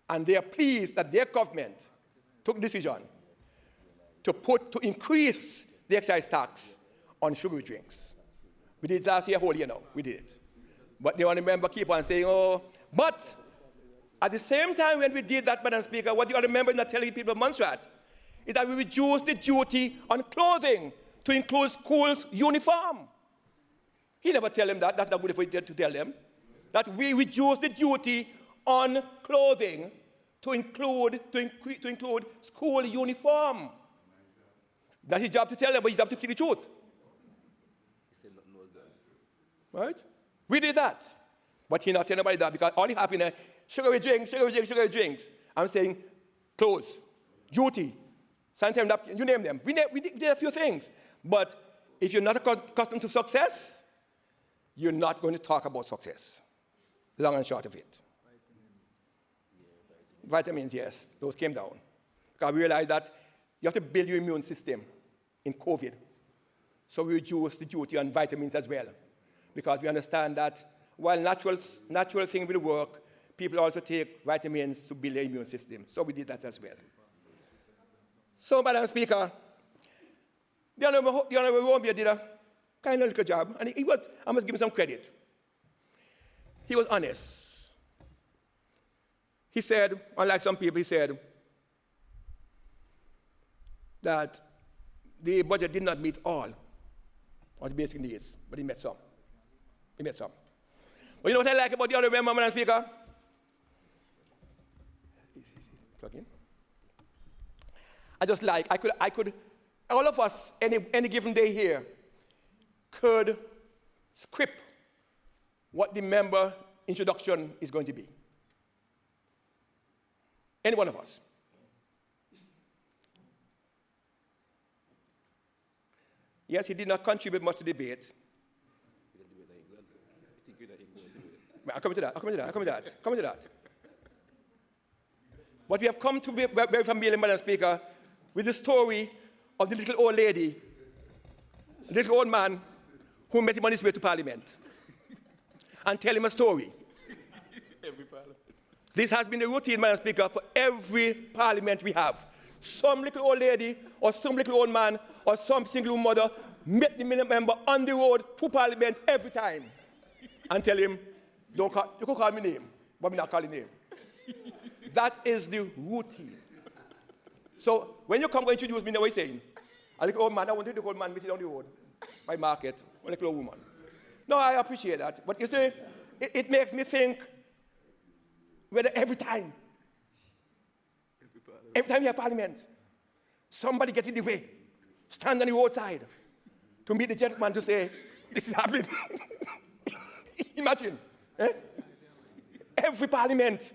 And they are pleased that their government took a decision to increase the excise tax on sugary drinks. We did it last year, whole year now, we did it. But the honourable member keep on saying, oh, but at the same time when we did that, Madam Speaker, what the honourable member is not telling people of Montserrat is that we reduced the duty on clothing to include schools' uniform. He never tell them that. That's not good for you to tell them. That we reduced the duty on clothing to include school uniform. That's his job to tell them, but his job to keep the truth. Right? We did that. But he not telling anybody that because only happening sugary drinks. I'm saying clothes, duty, sanitary napkin, you name them. We did a few things. But if you're not accustomed to success, you're not going to talk about success. Long and short of it. Vitamins, yes, those came down. Because we realized that you have to build your immune system in COVID. So we reduced the duty on vitamins as well. Because we understand that while natural thing will work, people also take vitamins to build their immune system. So we did that as well. So, Madam Speaker, the Honourable Wombier did a kind of little job, and I must give him some credit. He was honest. He said, unlike some people, he said that the budget did not meet all of the basic needs, but it met some. It met some. But you know what I like about the other member, Madam Speaker? Plug in. I just like, I could, all of us, any given day here, could script what the member introduction is going to be. Any one of us. Yes, he did not contribute much to the debate. I'll come to that. But we have come to be very familiar, Madam Speaker, with the story of the little old lady, the little old man who met him on his way to Parliament and tell him a story. This has been the routine, Madam Speaker, for every Parliament we have. Some little old lady or some little old man or some single mother met the member on the road to Parliament every time and tell him, you can call me name, but I'm not calling name. That is the routine. So when you come to introduce me, what are you saying? A little old man, I want to take the old man meet you down the road, by market, or a little old woman. No, I appreciate that. But you see, it makes me think whether every time we have Parliament, somebody gets in the way, stand on the roadside to meet the gentleman to say, this is happening. Imagine. Eh? Every Parliament,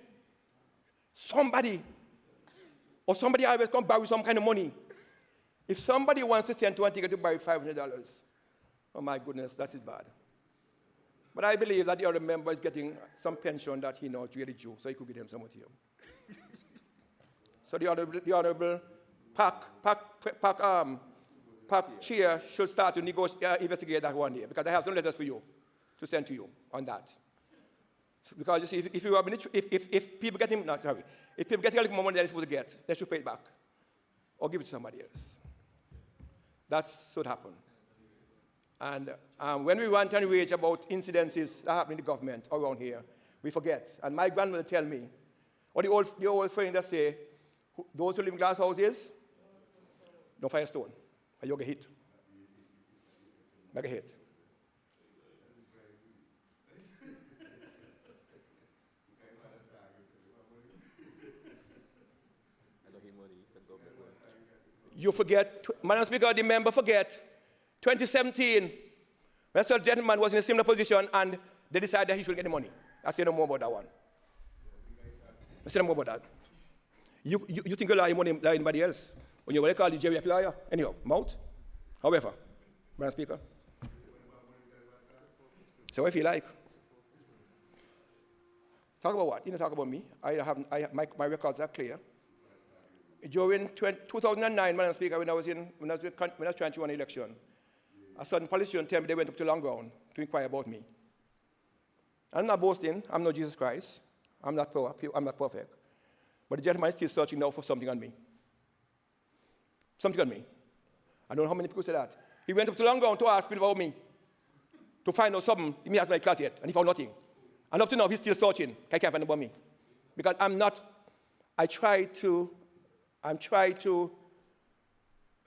somebody always come borrow some kind of money. If somebody wants to send to one ticket to borrow $500, oh my goodness, that is bad. But I believe that the other member is getting some pension that he not really due, so he could give them some of him. So the honorable Park chair should start to investigate that one day, because I have some letters for you to send to you on that. So because you see, if people get him, if people get a little more money than they're supposed to get, they should pay it back or give it to somebody else. That's what happened. And when we rant and rage about incidences that happen in the government around here, we forget. And my grandmother tell me, or the old friend that say, those who live in glass houses, don't fire stone, or you'll get hit. Make a hit. You forget, Madam Speaker, the member forget, 2017, when a gentleman was in a similar position and they decided that he should get the money. I say no more about that one. I say no more about that. You think you lie more than anybody else. When you want to call the Jerry a liar, anyhow, mouth. However, Madam Speaker. So if you like. Talk about what? You don't talk about me. My records are clear. During 2009, Madam Speaker, when I was trying to run an election, a certain politician told me they went up to Long Ground to inquire about me. I'm not boasting. I'm not Jesus Christ. I'm not perfect. But the gentleman is still searching now for something on me. Something on me. I don't know how many people say that. He went up to Long Ground to ask people about me, to find out something. He has my class yet, and he found nothing. And up to now, he's still searching. He can't find about me. Because I try to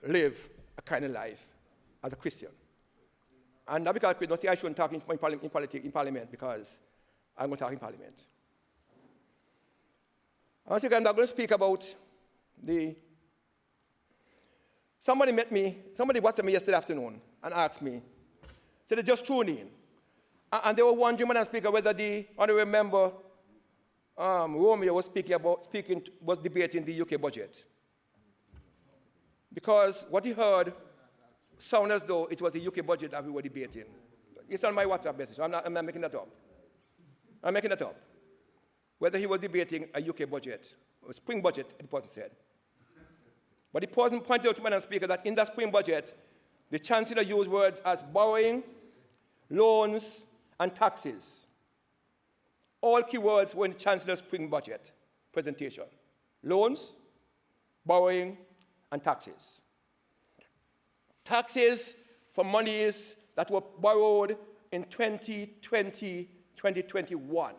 live a kind of life as a Christian. And not because I shouldn't talk in Parliament, because I'm going to talk in Parliament. I'm not going to speak about somebody WhatsApped me yesterday afternoon and asked me, said they just tuned in. And they were wondering, Madam Speaker, whether the honorable member, Romeo, was debating the UK budget. Because what he heard sounded as though it was the UK budget that we were debating. It's on my WhatsApp message. I'm not making that up. I'm making that up. Whether he was debating a UK budget, or a spring budget, the person said. But the person pointed out to Madam Speaker that in that spring budget, the Chancellor used words as borrowing, loans, and taxes. All key words were in the Chancellor's spring budget presentation. Loans, borrowing, and taxes. Taxes for monies that were borrowed in 2020, 2021.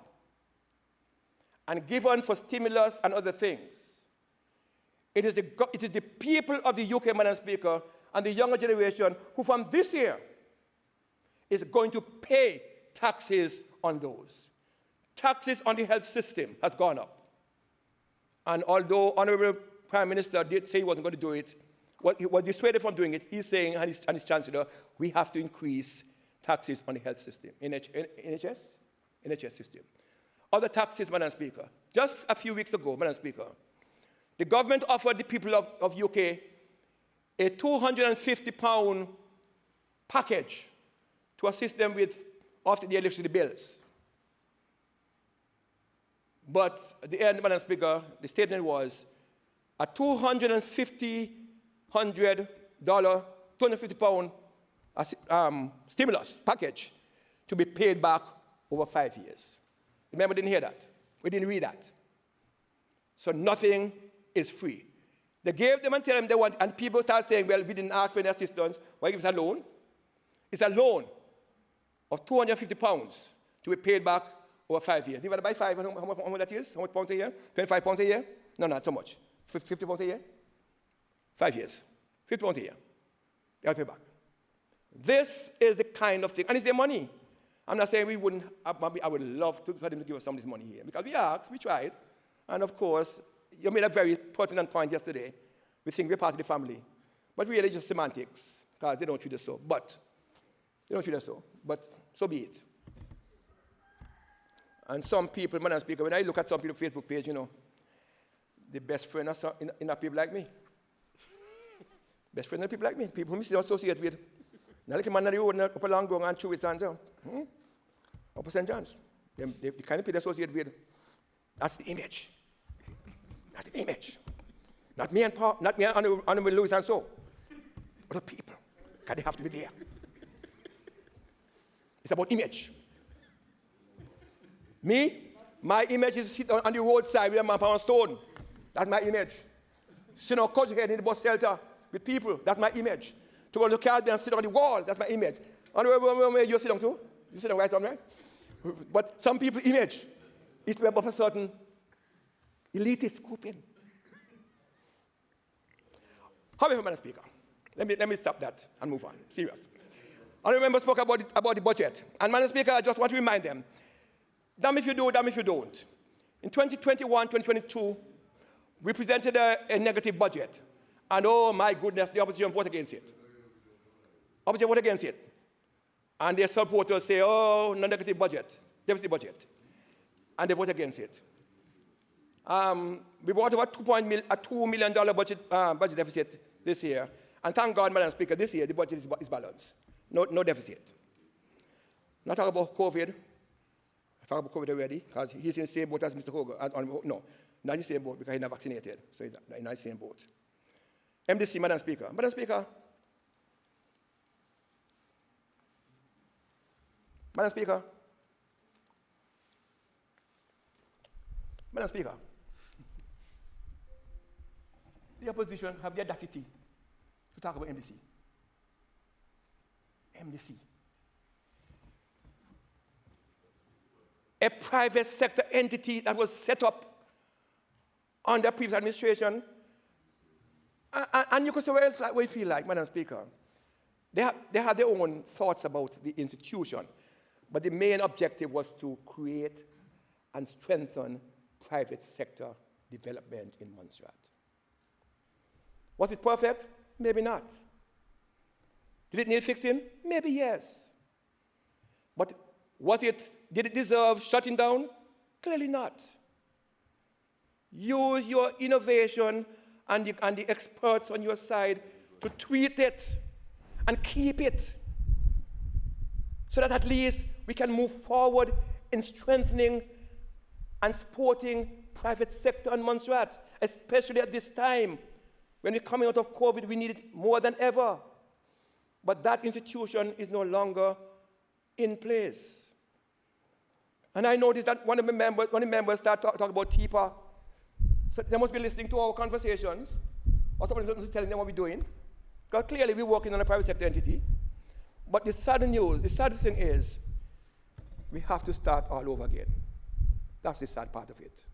and given for stimulus and other things. It is the people of the UK, Madam Speaker, and the younger generation who from this year is going to pay taxes on those. Taxes on the health system has gone up. And although Honorable Prime Minister did say he wasn't going to do it, he was dissuaded from doing it. He's saying, and his Chancellor, we have to increase taxes on the health system. NHS system. Other taxes, Madam Speaker. Just a few weeks ago, Madam Speaker, the government offered the people of UK a £250 package to assist them with offset the electricity bills. But at the end, Madam Speaker, the statement was a £250 stimulus package to be paid back over 5 years. Remember, didn't hear that. We didn't read that. So nothing is free. They gave them and tell them they want, and people start saying, well, we didn't ask for any assistance. Why give us a loan? It's a loan of £250 to be paid back over 5 years. Divided by 5, how much that is? How much pounds a year? 25 pounds a year? No, not so much. 50 pounds a year? 5 years. 50 pounds a year. They have to pay back. This is the kind of thing, and it's their money. I'm not saying we wouldn't, I would love for them to give us some of this money here, because we asked, we tried, and of course, you made a very pertinent point yesterday. We think we're part of the family, but really just semantics, because they don't treat us so, but so be it. And some people, Madam Speaker, when I look at some people's Facebook page, you know, the best friend in people like me. Best friend of people like me, people who still associate with. Now, like a man on the road up along going and chew his hands out. Up St. John's. The kind of people associate with. That's the image. That's the image. Not me and Paul, not me and Honorable Lewis and so. Other people. Because they have to be there. It's about image. Me, my image is sit on the roadside with a map on stone. That's my image. Sit on couch head in the bus shelter with people. That's my image. To go to the car and sit on the wall. That's my image. And where you sit down too? You sit down right on, right? But some people's image is to be above a certain elitist grouping. However, Madam Speaker, let me stop that and move on. Serious. I remember spoke about the budget. And Madam Speaker, I just want to remind them, damn if you do, damn if you don't. In 2021, 2022, we presented a negative budget. And oh my goodness, the opposition voted against it. Opposition voted against it. And their supporters say, oh, no negative budget, deficit budget. And they vote against it. We brought over a $2 million budget deficit this year. And thank God, Madam Speaker, this year the budget is balanced. No deficit. Not talk about COVID. I talked about COVID already, because he's in the same boat as Mr. Hogan. No, not in the same boat because he's not vaccinated. So he's not in the same boat. MDC, Madam Speaker. Madam Speaker. Madam Speaker. Madam Speaker. The opposition have the audacity to talk about MDC. MDC. A private sector entity that was set up under previous administration. And you could say, well, it's like what you feel like, Madam Speaker. They had their own thoughts about the institution, but the main objective was to create and strengthen private sector development in Montserrat. Was it perfect? Maybe not. Did it need fixing? Maybe yes. But did it deserve shutting down? Clearly not. Use your innovation and the experts on your side to tweak it and keep it, so that at least we can move forward in strengthening and supporting private sector in Montserrat, especially at this time when we're coming out of COVID. We need it more than ever. But that institution is no longer in place. And I noticed that one of the members started talking about TIPA. So they must be listening to our conversations, or someone is telling them what we're doing. Because clearly we're working on a private sector entity. But the sad thing is, we have to start all over again. That's the sad part of it.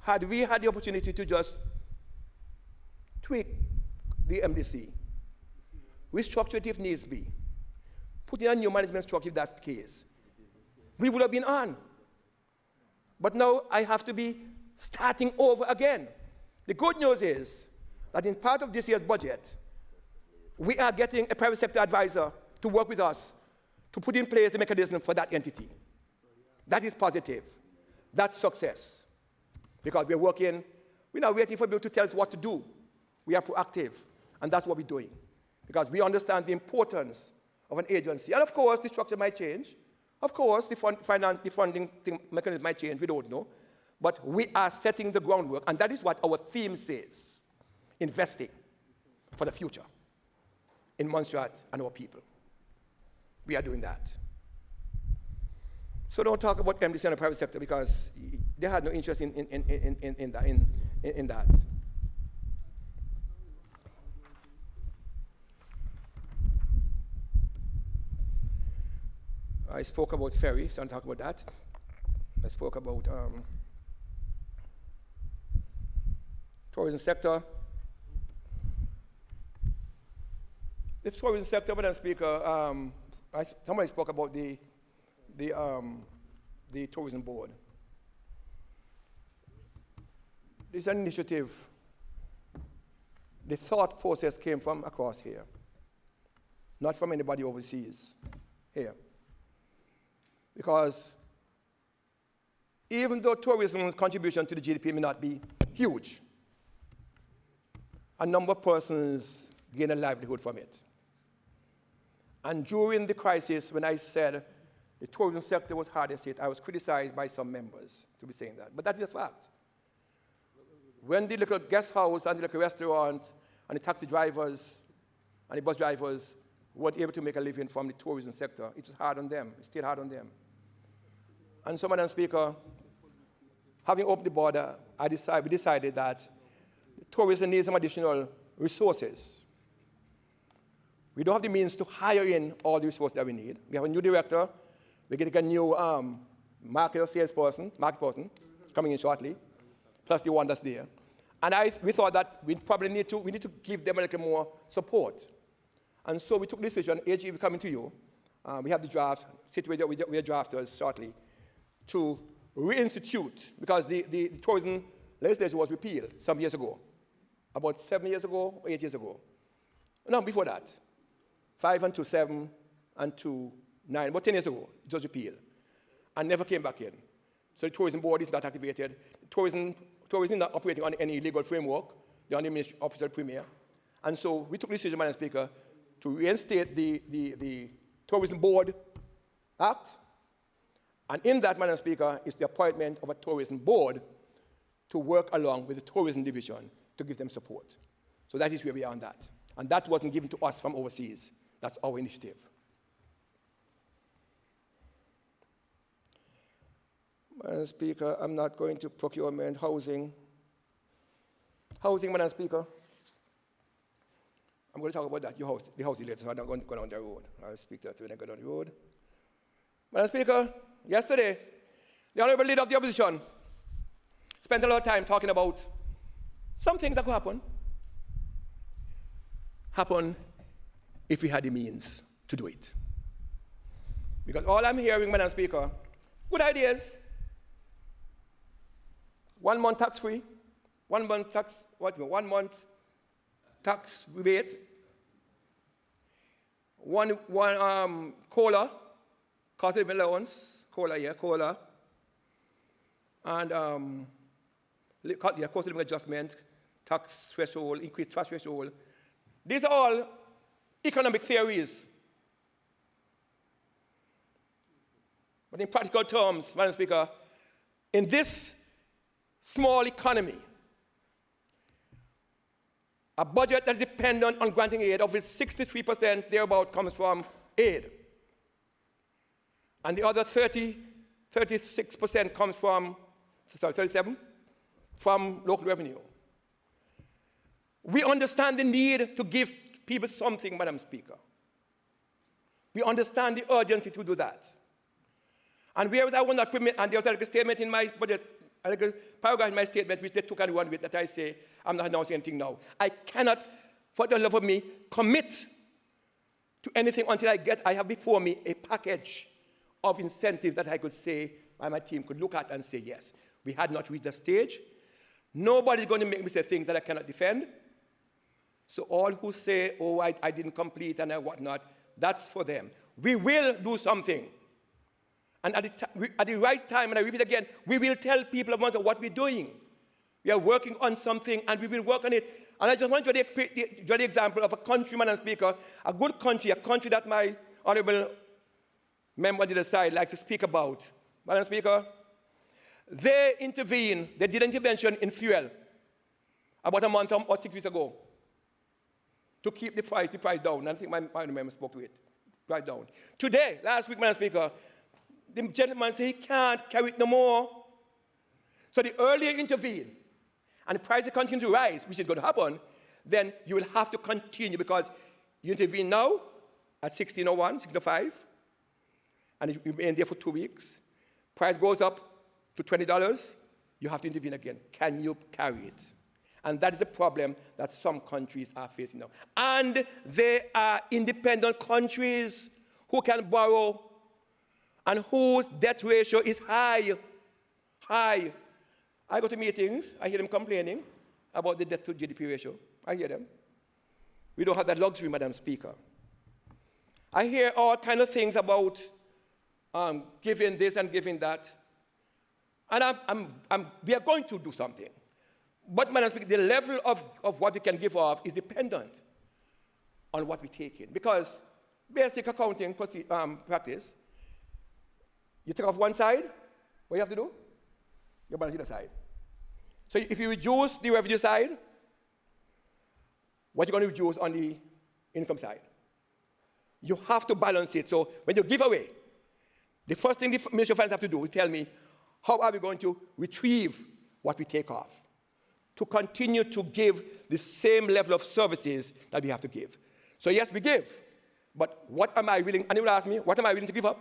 had we had the opportunity to just tweak the MDC, restructure it if needs be, put in a new management structure if that's the case, we would have been on. But now I have to be starting over again. The good news is that in part of this year's budget, we are getting a private sector advisor to work with us to put in place the mechanism for that entity. That is positive. That's success. Because we're working, we're not waiting for people to tell us what to do. We are proactive, and that's what we're doing. Because we understand the importance of an agency. And of course, the structure might change. Of course, the funding mechanism might change, we don't know. But we are setting the groundwork, and that is what our theme says, investing for the future in Montserrat and our people. We are doing that. So don't talk about MDC and the private sector because they had no interest in that. I spoke about ferry, so I'll talk about that. I spoke about tourism sector. The tourism sector, Madam Speaker, somebody spoke about the tourism board. This is an initiative. The thought process came from across here, not from anybody overseas here. Because even though tourism's contribution to the GDP may not be huge, a number of persons gain a livelihood from it. And during the crisis, when I said the tourism sector was hardest hit, I was criticized by some members to be saying that. But that is a fact. When the little guest house and the little restaurant and the taxi drivers and the bus drivers weren't able to make a living from the tourism sector, it was hard on them. It's still hard on them. And so, Madam Speaker, having opened the border, we decided that tourism needs some additional resources. We don't have the means to hire in all the resources that we need. We have a new director. We're getting a new market person coming in shortly, plus the one that's there. And we thought that we probably need to give them a little more support. And so we took the decision, AG, we're coming to you. We have the draft, sit with your drafters shortly, to reinstitute, because the tourism legislation was repealed some years ago, about 7 years ago or 8 years ago. No, before that, 5 and 2, 7 and 2, 9, about 10 years ago, it was repealed, and never came back in. So the tourism board is not activated. Tourism is not operating on any legal framework. They're on the Ministry Office of the Premier. And so we took the decision, Madam Speaker, to reinstate the Tourism Board Act. And in that, Madam Speaker, is the appointment of a tourism board to work along with the tourism division to give them support. So that is where we are on that. And that wasn't given to us from overseas. That's our initiative. Madam Speaker, I'm not going to procurement, housing. Housing, Madam Speaker. I'm going to talk about that, the housing later, so I'm not going to go down the road. I'll speak to that when I go down the road. Madam Speaker, yesterday, the Honorable Leader of the Opposition spent a lot of time talking about some things that could happen if we had the means to do it. Because all I'm hearing, Madam Speaker, good ideas. 1 month tax-free, 1 month tax, 1 month tax rebate, one COLA, cost of living allowance, COLA, and cost of living adjustment, tax threshold, increased tax threshold. These are all economic theories. But in practical terms, Madam Speaker, in this small economy, a budget that's dependent on granting aid, of which 63% thereabout comes from aid. And the other 36% comes from, 37, from local revenue. We understand the need to give people something, Madam Speaker. We understand the urgency to do that. And whereas I will not permit, and there was a statement in my budget a little paragraph in my statement which they took and run with that I say, I'm not announcing anything now. I cannot, for the love of me, commit to anything until I have before me a package of incentives that I could say, and my team could look at and say, yes, we had not reached that stage. Nobody's going to make me say things that I cannot defend. So all who say, oh, I didn't complete and whatnot, that's for them. We will do something. And at the right time, and I repeat again, we will tell people about what we're doing. We are working on something, and we will work on it. And I just want to draw the example of a country, Madam Speaker, a good country, a country that my honorable member on the other side likes to speak about. Madam Speaker, they intervened, they did an intervention in fuel about a month or 6 weeks ago to keep the price down. I think my member spoke to it, price down. Today, last week, Madam Speaker, the gentleman said he can't carry it no more. So the earlier you intervene, and the prices continue to rise, which is going to happen, then you will have to continue because you intervene now at 1601, 1605, and you remain there for 2 weeks. Price goes up to $20, you have to intervene again. Can you carry it? And that is the problem that some countries are facing now. And they are independent countries who can borrow and whose debt ratio is high. High. I go to meetings, I hear them complaining about the debt to GDP ratio. I hear them. We don't have that luxury, Madam Speaker. I hear all kinds of things about giving this and giving that. And we are going to do something. But, Madam Speaker, the level of what we can give off is dependent on what we take in. Because basic accounting practice, you take off one side, what you have to do? You balance the other side. So if you reduce the revenue side, what you're going to reduce on the income side? You have to balance it. So when you give away, the first thing the Ministry of Finance have to do is tell me, how are we going to retrieve what we take off to continue to give the same level of services that we have to give? So yes, we give, but what am I willing, and they will ask me, what am I willing to give up?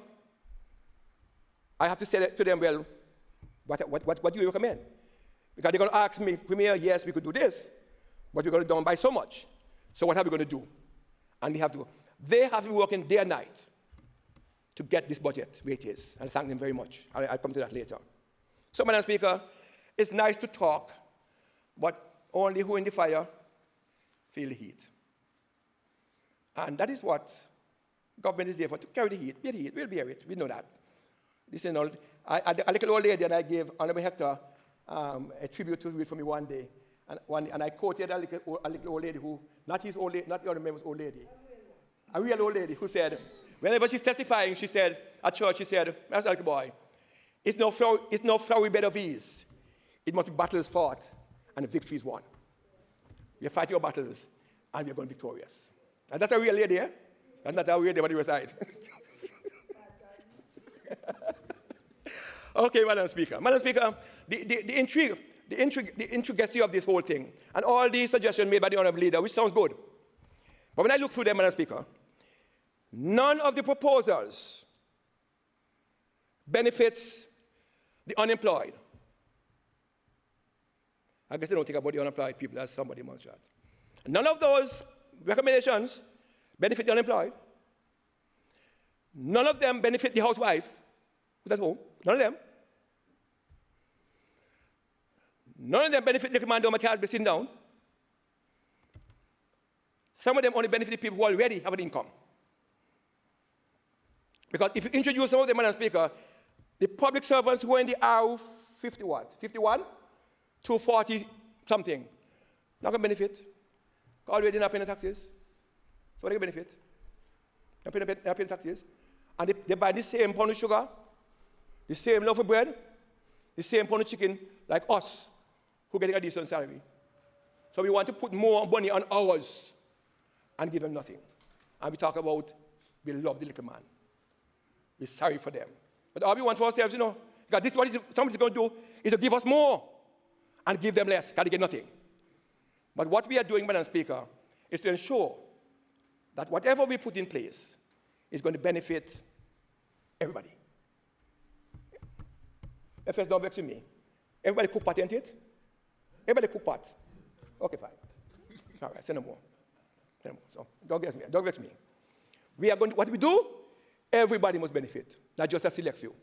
I have to say to them, well, what do you recommend? Because they're going to ask me, Premier, yes, we could do this, but we're going to down by so much. So what are we going to do? And they have to be working day and night to get this budget where it is. And thank them very much. I'll come to that later. So, Madam Speaker, it's nice to talk, but only who in the fire feel the heat. And that is what government is there for, to carry the heat. Bear the heat. We'll bear it. We know that. This is all. A little old lady that I gave, Honorable Hector, a tribute to read for me one day. And I quoted a little old lady who, not his old lady, not the other member's old lady, a real old lady who said, whenever she's testifying, she said, at church, she said, that's like a boy, it's no flowery bed of ease. It must be battles fought and victories won. We are fighting our battles and we are going victorious. And that's a real lady, eh? That's not a real lady on the other side. Okay, Madam Speaker. Madam Speaker, the intricacy of this whole thing and all the suggestions made by the Honourable Leader, which sounds good. But when I look through them, Madam Speaker, none of the proposals benefits the unemployed. I guess they don't think about the unemployed people as somebody in Montserrat. None of those recommendations benefit the unemployed. None of them benefit the housewife who's at home. None of them. None of them benefit the commander of McCarthy sitting down. Some of them only benefit the people who already have an income. Because if you introduce some of them, Madam Speaker, the public servants who are in the R51 to 40 something, not going to benefit. Already not paying taxes. So they can benefit. Not paying taxes. And they buy the same pound of sugar, the same loaf of bread, the same pound of chicken like us, who are getting a decent salary. So we want to put more money on ours and give them nothing. And we talk about we love the little man. We're sorry for them. But all we want for ourselves, because this is what somebody's going to do, is to give us more and give them less, because they get nothing. But what we are doing, Madam Speaker, is to ensure that whatever we put in place is going to benefit everybody. FS don't vex with me. Everybody cook pot, ain't it? Everybody cook pot. Okay, fine. All right, say no more. Say no more. So don't get me. Don't vex me. We are going to, what we do, everybody must benefit, not just a select few.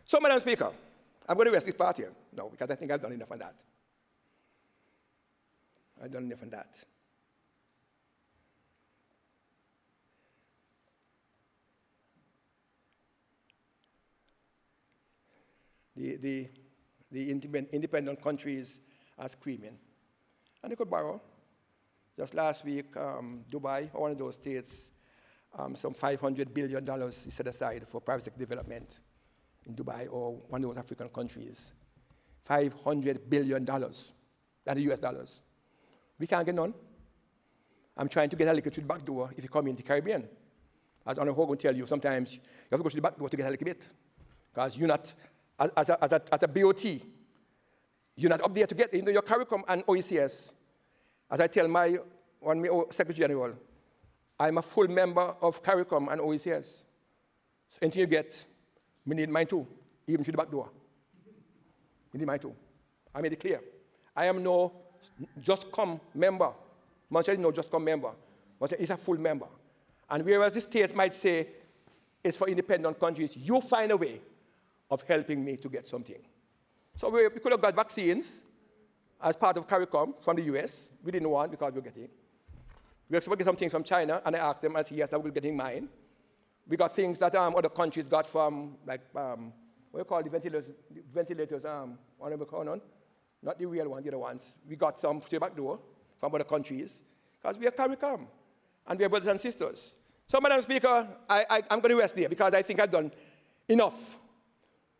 So, Madam Speaker, I'm going to rest this part here. No, because I think I've done enough on that. I've done enough on that. The independent countries are screaming. And they could borrow. Just last week, Dubai, one of those states, some $500 billion is set aside for private sector development in Dubai or one of those African countries. $500 billion. That's the US dollars. We can't get none. I'm trying to get a little through the back door if you come in the Caribbean. As Honorable Hogan tell you, sometimes you have to go through the back door to get a little bit. Because you're not, as a BOT, you're not up there to get into your CARICOM and OECS. As I tell my Secretary General, I'm a full member of CARICOM and OECS. So anything you get, we need mine too, even through the back door. We need mine too. I made it clear. I am no just come member. Montserrat is no just come member. Montserrat is a full member. And whereas the states might say it's for independent countries, you find a way of helping me to get something. So we could have got vaccines as part of CARICOM from the US. We didn't want because we were getting. We expected to get some things from China, and I asked them, I said, yes, I will be getting mine. We got things that other countries got from, like, what do you call the ventilators, whatever call on? Not the real ones, the other ones. We got some straight back door from other countries, because we are CARICOM, and we are brothers and sisters. So, Madam Speaker, I'm going to rest there, because I think I've done enough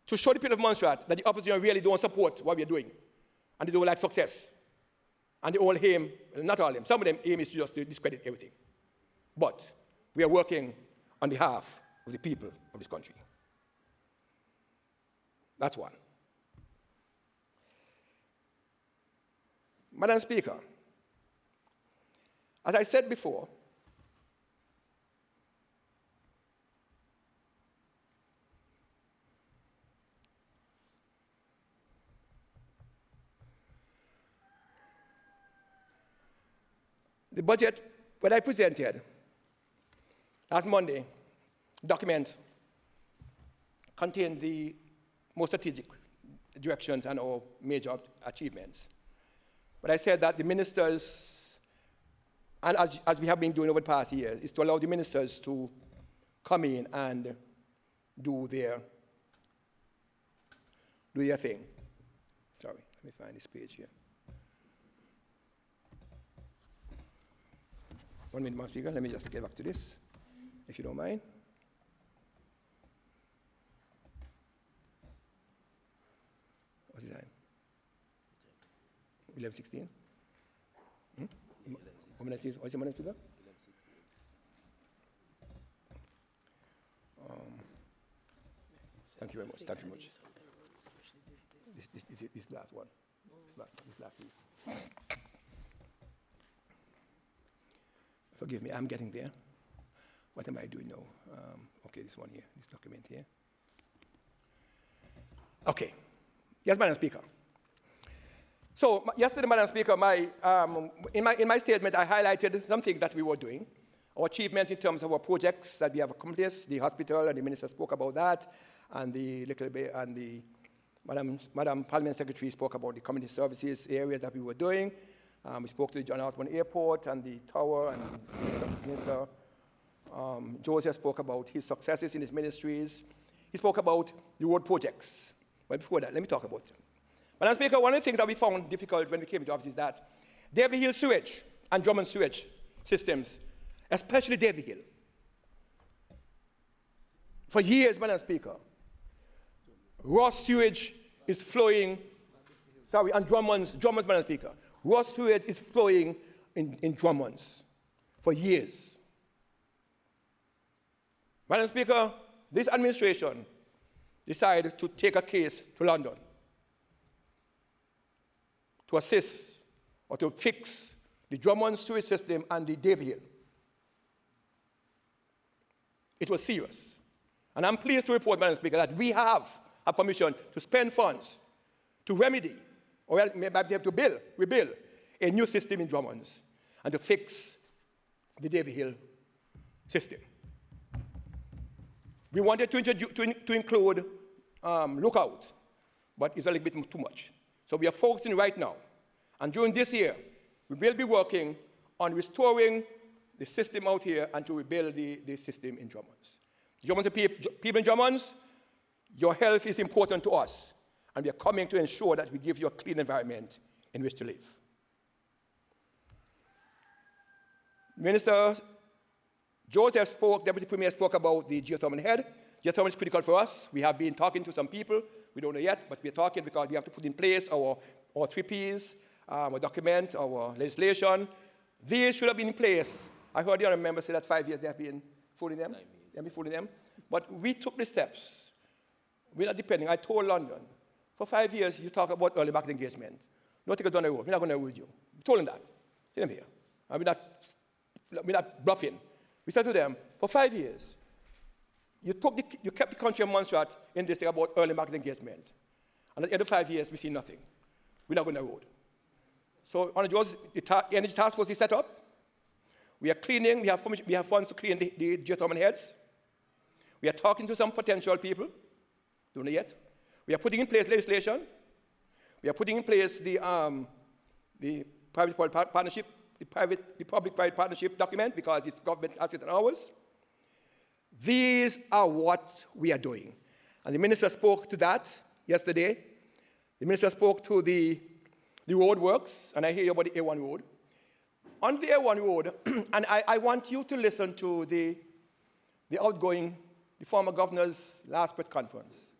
to show the people of Montserrat that the opposition really don't support what we're doing, and they don't like success. And the whole aim, well, not all aim, some of them aim is just to discredit everything. But we are working on behalf of the people of this country. That's one. Madam Speaker, as I said before, the budget, when I presented last Monday, document contained the most strategic directions and our major achievements. But I said that the ministers, and as we have been doing over the past years, is to allow the ministers to come in and do their thing. Sorry, let me find this page here. 1 minute, Madam Speaker. Let me just get back to this, if you don't mind. What's the time? 11:16. What's the Madam Speaker? Thank you very much. Thank you very much. This last one. This last piece. Forgive me, I'm getting there. What am I doing now? Okay, this one here, this document here. Okay. Yes, Madam Speaker. So yesterday, Madam Speaker, in my statement, I highlighted some things that we were doing, our achievements in terms of our projects that we have accomplished. The hospital, and the minister spoke about that, and Madam Parliament Secretary spoke about the community services areas that we were doing. We spoke to the John Osborne Airport and the tower, and Minister Joseph spoke about his successes in his ministries. He spoke about the road projects. But before that, let me talk about it. Madam Speaker, one of the things that we found difficult when we came into office is that Davy Hill sewage and Drummond sewage systems, especially Davy Hill, for years, Madam Speaker, raw sewage is flowing, and Drummond's, Madam Speaker, raw sewage is flowing in Drummond's for years. Madam Speaker, this administration decided to take a case to London to assist or to fix the Drummond sewage system and the Davy Hill. It was serious. And I'm pleased to report, Madam Speaker, that we have a permission to spend funds to remedy, or maybe we have to rebuild a new system in Drummonds and to fix the Davy Hill system. We wanted to include Lookout, but it's a little bit too much. So we are focusing right now. And during this year, we will be working on restoring the system out here and to rebuild the system in Drummonds. People in Drummonds, your health is important to us, and we are coming to ensure that we give you a clean environment in which to live. Minister Joseph spoke, Deputy Premier spoke about the geothermal head. Geothermal is critical for us. We have been talking to some people. We don't know yet, but we're talking because we have to put in place our 3 Ps, our document, our legislation. These should have been in place. I heard the other members say that 5 years they have been fooling them. They have been fooling them. But we took the steps. We're not depending. I told London, for 5 years, you talk about early market engagement. No take us down the road. We're not going to road with you. We told them that. See them here. And we're not bluffing. We said to them, for 5 years, you kept the country of Montserrat in this thing about early market engagement. And at the end of 5 years, we see nothing. We're not going to road. So, Honourable George, the Energy Task Force is set up. We are cleaning. We have funds to clean the geothermal heads. We are talking to some potential people. Don't know yet. We are putting in place legislation. We are putting in place the private-public partnership, the public-private partnership document because it's government assets and ours. These are what we are doing. And the minister spoke to that yesterday. The minister spoke to the road works, and I hear about the A1 road. On the A1 road, and I want you to listen to the former governor's last press conference.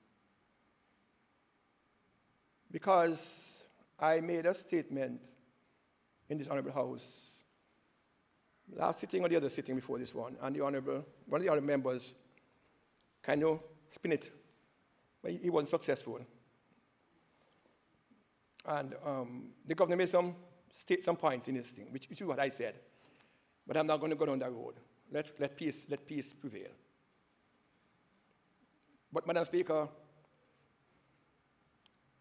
Because I made a statement in this Honourable House, last sitting or the other sitting before this one, and one of the other members kind of spin it, but he wasn't successful. And the governor made some points in this thing, which is what I said. But I'm not going to go down that road. Let peace prevail. But, Madam Speaker,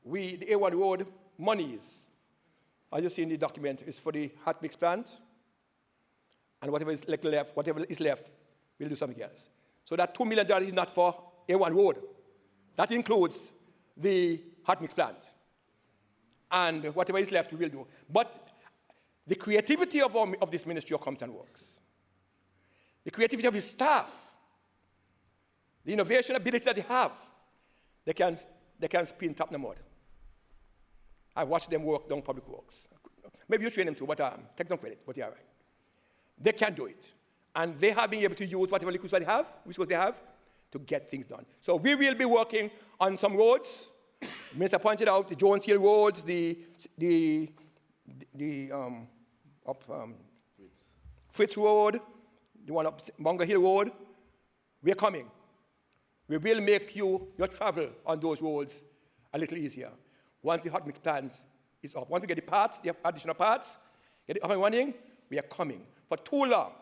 the A1 road monies, as you see in the document, is for the hot mix plant, and whatever is left, we'll do something else. So that $2 million is not for A1 road. That includes the hot mix plant. And whatever is left, we will do. But the creativity of this Ministry of Commerce and Works, the creativity of his staff, the innovation ability that they have, they can spin top the mud. I watched them work down public works. Maybe you train them too, but take some credit, but yeah, right. They can do it. And they have been able to use whatever liquids they have, resources they have, to get things done. So we will be working on some roads. The minister pointed out the Jones Hill roads, Fritz Road, the one up Munger Hill Road. We are coming. We will make your travel on those roads a little easier once the hot mix plans is up. Once we get the parts, the additional parts, get it up and running, we are coming. For too long,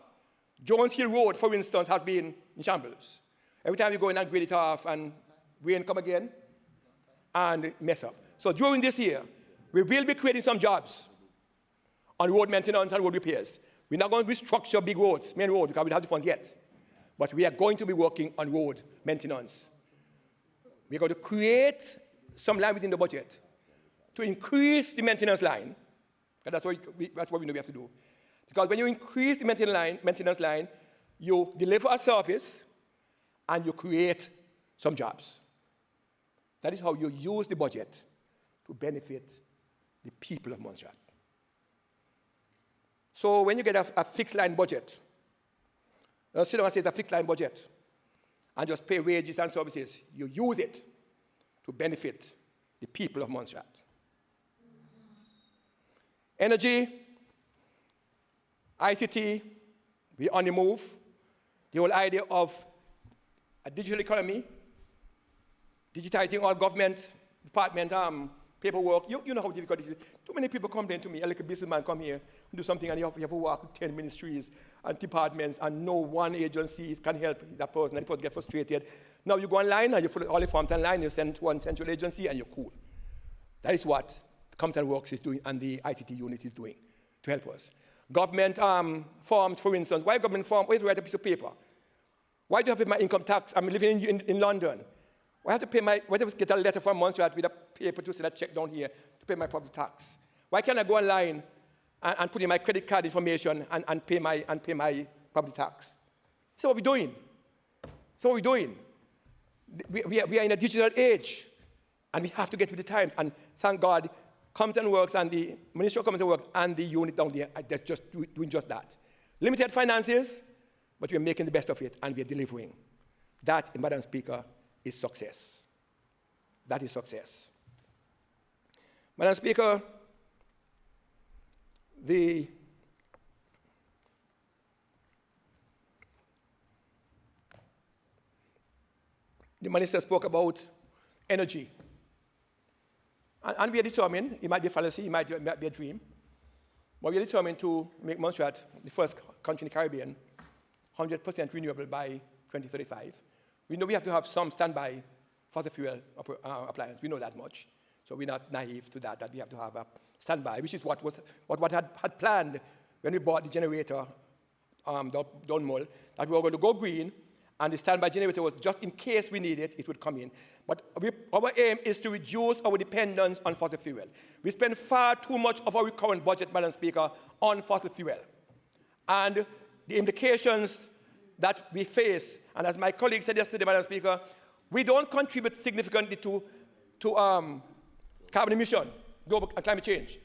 Jones Hill Road, for instance, has been in shambles. Every time you go in and grade it off and rain come again and mess up. So during this year, we will be creating some jobs on road maintenance and road repairs. We're not going to restructure big roads, main roads, because we don't have the funds yet. But we are going to be working on road maintenance. We're going to create some line within the budget to increase the maintenance line, and that's what we know we have to do. Because when you increase the maintenance line, you deliver a service and you create some jobs. That is how you use the budget to benefit the people of Montserrat. So when you get a fixed line budget, sit down and say it's a fixed line budget, and just pay wages and services, you use it to benefit the people of Montserrat. Energy, ICT, we're on the move. The whole idea of a digital economy, digitizing all government department paperwork. You know how difficult it is. Too many people complain to me, like a businessman come here and do something, and you have to work with 10 ministries and departments, and no one agency can help that person, and the person gets frustrated. Now you go online and you fill all the forms online, you send to one central agency, and you're cool. That is what Comes Works is doing and the ICT unit is doing to help us. Government forms, for instance. Why government form? Why is write a piece of paper? Why do I have to pay my income tax? I'm living in London. Why have to pay why do I get a letter from Montserrat with a paper to send a check down here to pay my property tax? Why can't I go online and put in my credit card information and pay my property tax? So what we're doing. We are in a digital age, and we have to get with the times. And thank God, Comes and Works and the Ministry of Comes and Works and the unit down there are just doing just that. Limited finances, but we're making the best of it, and we're delivering. That, Madam Speaker, is success. That is success. Madam Speaker, the minister spoke about energy. And we are determined, it might be a fallacy, it might be a dream, but we are determined to make Montserrat the first country in the Caribbean 100% renewable by 2035. We know we have to have some standby fossil fuel appliance. We know that much. So we're not naive to that we have to have a standby, which is what had planned when we bought the generator, Don Mull, that we were going to go green, and the standby generator was just in case we need it, it would come in. But our aim is to reduce our dependence on fossil fuel. We spend far too much of our current budget, Madam Speaker, on fossil fuel. And the implications that we face, and as my colleague said yesterday, Madam Speaker, we don't contribute significantly to carbon emission, global climate change.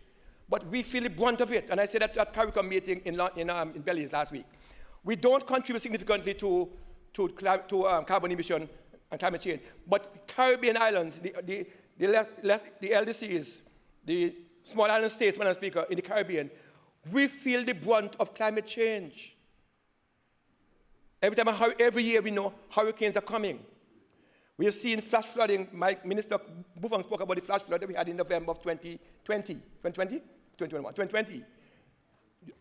But we feel the brunt of it, and I said that at CARICOM meeting in Belize last week. We don't contribute significantly to carbon emission and climate change. But Caribbean islands, the LDCs, the small island states, Madam Speaker, in the Caribbean, we feel the brunt of climate change. Every year we know hurricanes are coming. We have seen flash flooding. My Minister Buffon spoke about the flash flood that we had in November of 2020.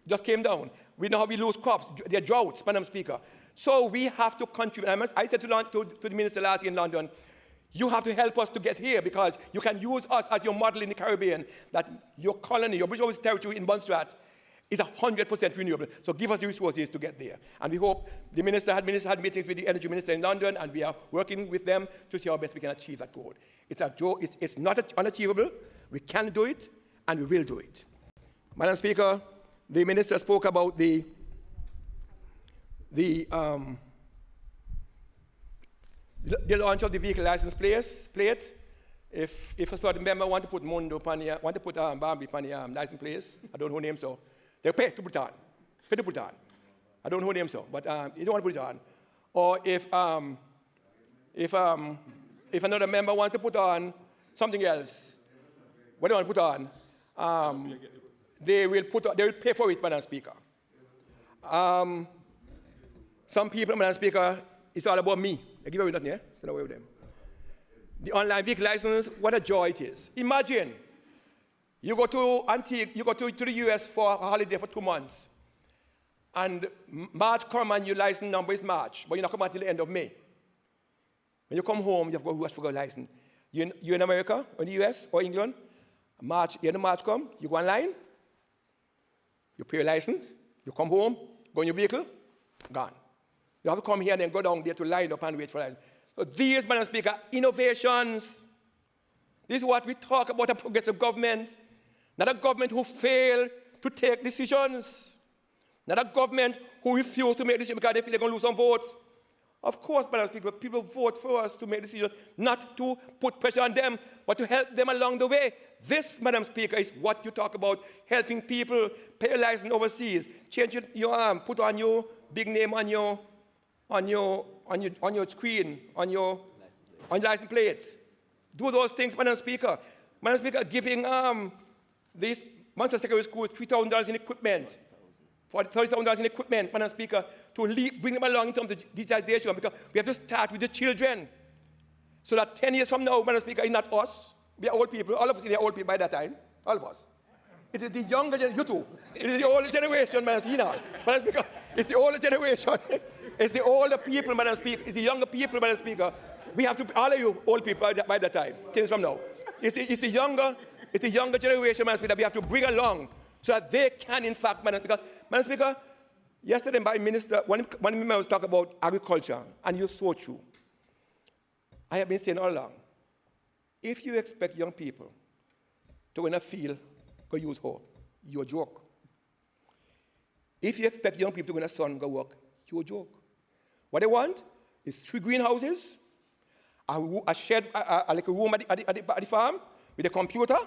Just came down. We know how we lose crops. There are droughts, Madam Speaker. So we have to contribute. I said to the Minister last year in London, you have to help us to get here because you can use us as your model in the Caribbean, that your colony, your British Overseas Territory in Montserrat is 100% renewable. So give us the resources to get there. And we hope the minister had meetings with the energy minister in London, and we are working with them to see how best we can achieve that goal. It's not unachievable. We can do it, and we will do it. Madam Speaker, the minister spoke about the launch of the vehicle license plate. If a certain member want to put Mundo upon here, want to put Bambi upon here, license plate, I don't know name so. They pay to put it on. Pay to put it on. I don't know name so, but you don't want to put it on. Or if another member wants to put on something else, what they want to put on, they will pay for it, Madam Speaker. Some people, Madam Speaker, it's all about me. They give away nothing, yeah? So away with them. The online vehicle license, what a joy it is. Imagine, you go to Antigua, you go to the US for a holiday for 2 months, and March come and your license number is March, but you're not coming until the end of May. When you come home, you have to go rush for your license. You're in America, or in the US, or England, end of March come, you go online, you pay your license, you come home, go in your vehicle, gone. You have to come here and then go down there to line up and wait for license. So these, Madam Speaker, innovations. This is what we talk about, a progressive government. Not a government who failed to take decisions. Not a government who refused to make decisions because they feel they're going to lose some votes. Of course, Madam Speaker, people vote for us to make decisions, not to put pressure on them, but to help them along the way. This, Madam Speaker, is what you talk about, helping people pay a license overseas, change your arm, put on your big name on your screen, on your license plate. Do those things, Madam Speaker. Madam Speaker, giving these Montserrat Secondary Schools $3,000 in equipment, $30,000 in equipment, Madam Speaker, to bring them along in terms of digitization, because we have to start with the children. So that 10 years from now, Madam Speaker, it's not us. We are old people. All of us are old people by that time. All of us. It is the younger generation, you too. It is the older generation, Madam Speaker. Madam Speaker, it's the older generation. It's the older people, Madam Speaker. It's the younger people, Madam Speaker. We have to, all of you old people by that time, 10 years from now. It's the younger It's the younger generation, Madam Speaker, that we have to bring along so that they can, in fact, Madam Speaker, yesterday my minister, one member was talking about agriculture, and you're so true. I have been saying all along, if you expect young people to go in a field, go use hoe, you're a joke. If you expect young people to go in the sun, go work, you're a joke. What they want is 3 greenhouses, a shed, like a room at the farm with a computer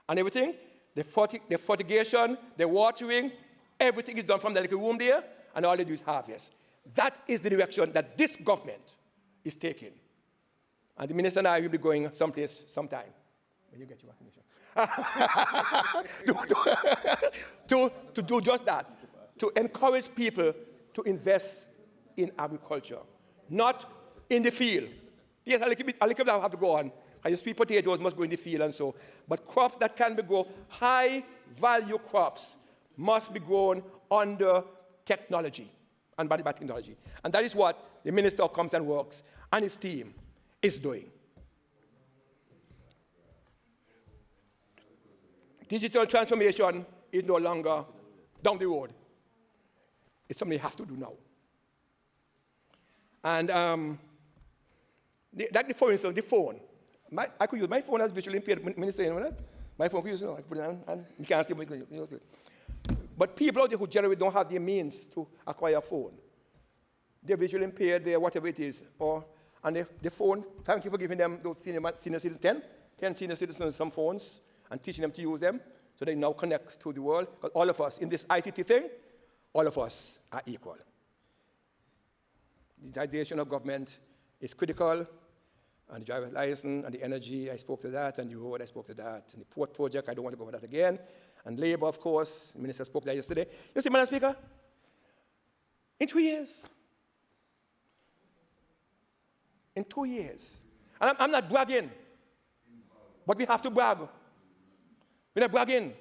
and everything. The fertigation, the watering, everything is done from the little room there, and all they do is harvest. That is the direction that this government is taking. And the minister and I will be going someplace, sometime. When you get your vaccination. to do just that. To encourage people to invest in agriculture, not in the field. Yes, a little bit I have to go on. And your sweet potatoes must go in the field and so. But crops that can be grown, high-value crops, must be grown under technology and by technology. And that is what the Minister of Commerce and Works and his team is doing. Digital transformation is no longer down the road. It's something you have to do now. And for instance, the phone. I could use my phone as visually impaired minister. You know, my phone could use it. I put it on, and you can't see it. But people out there who generally don't have the means to acquire a phone. They're visually impaired, they're whatever it is. And the phone, thank you for giving them those senior citizens, 10 senior citizens some phones and teaching them to use them so they now connect to the world. Because all of us, in this ICT thing, all of us are equal. Digitization of government is critical. And the driver's license and the energy, I spoke to that, and the road, I spoke to that. And the port project, I don't want to go over that again. And labor, of course, the minister spoke there yesterday. You see, Madam Speaker, in 2 years, and I'm not bragging, but we have to brag. We're not bragging,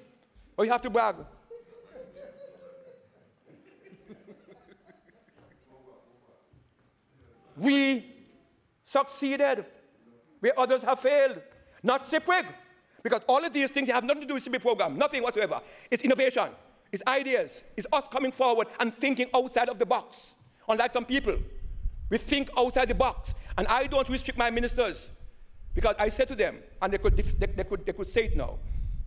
but we have to brag. We succeeded where others have failed, not SIPRIG. Because all of these things have nothing to do with CB program, nothing whatsoever. It's innovation, it's ideas, it's us coming forward and thinking outside of the box. Unlike some people, we think outside the box. And I don't restrict my ministers, because I said to them, and they could say it now.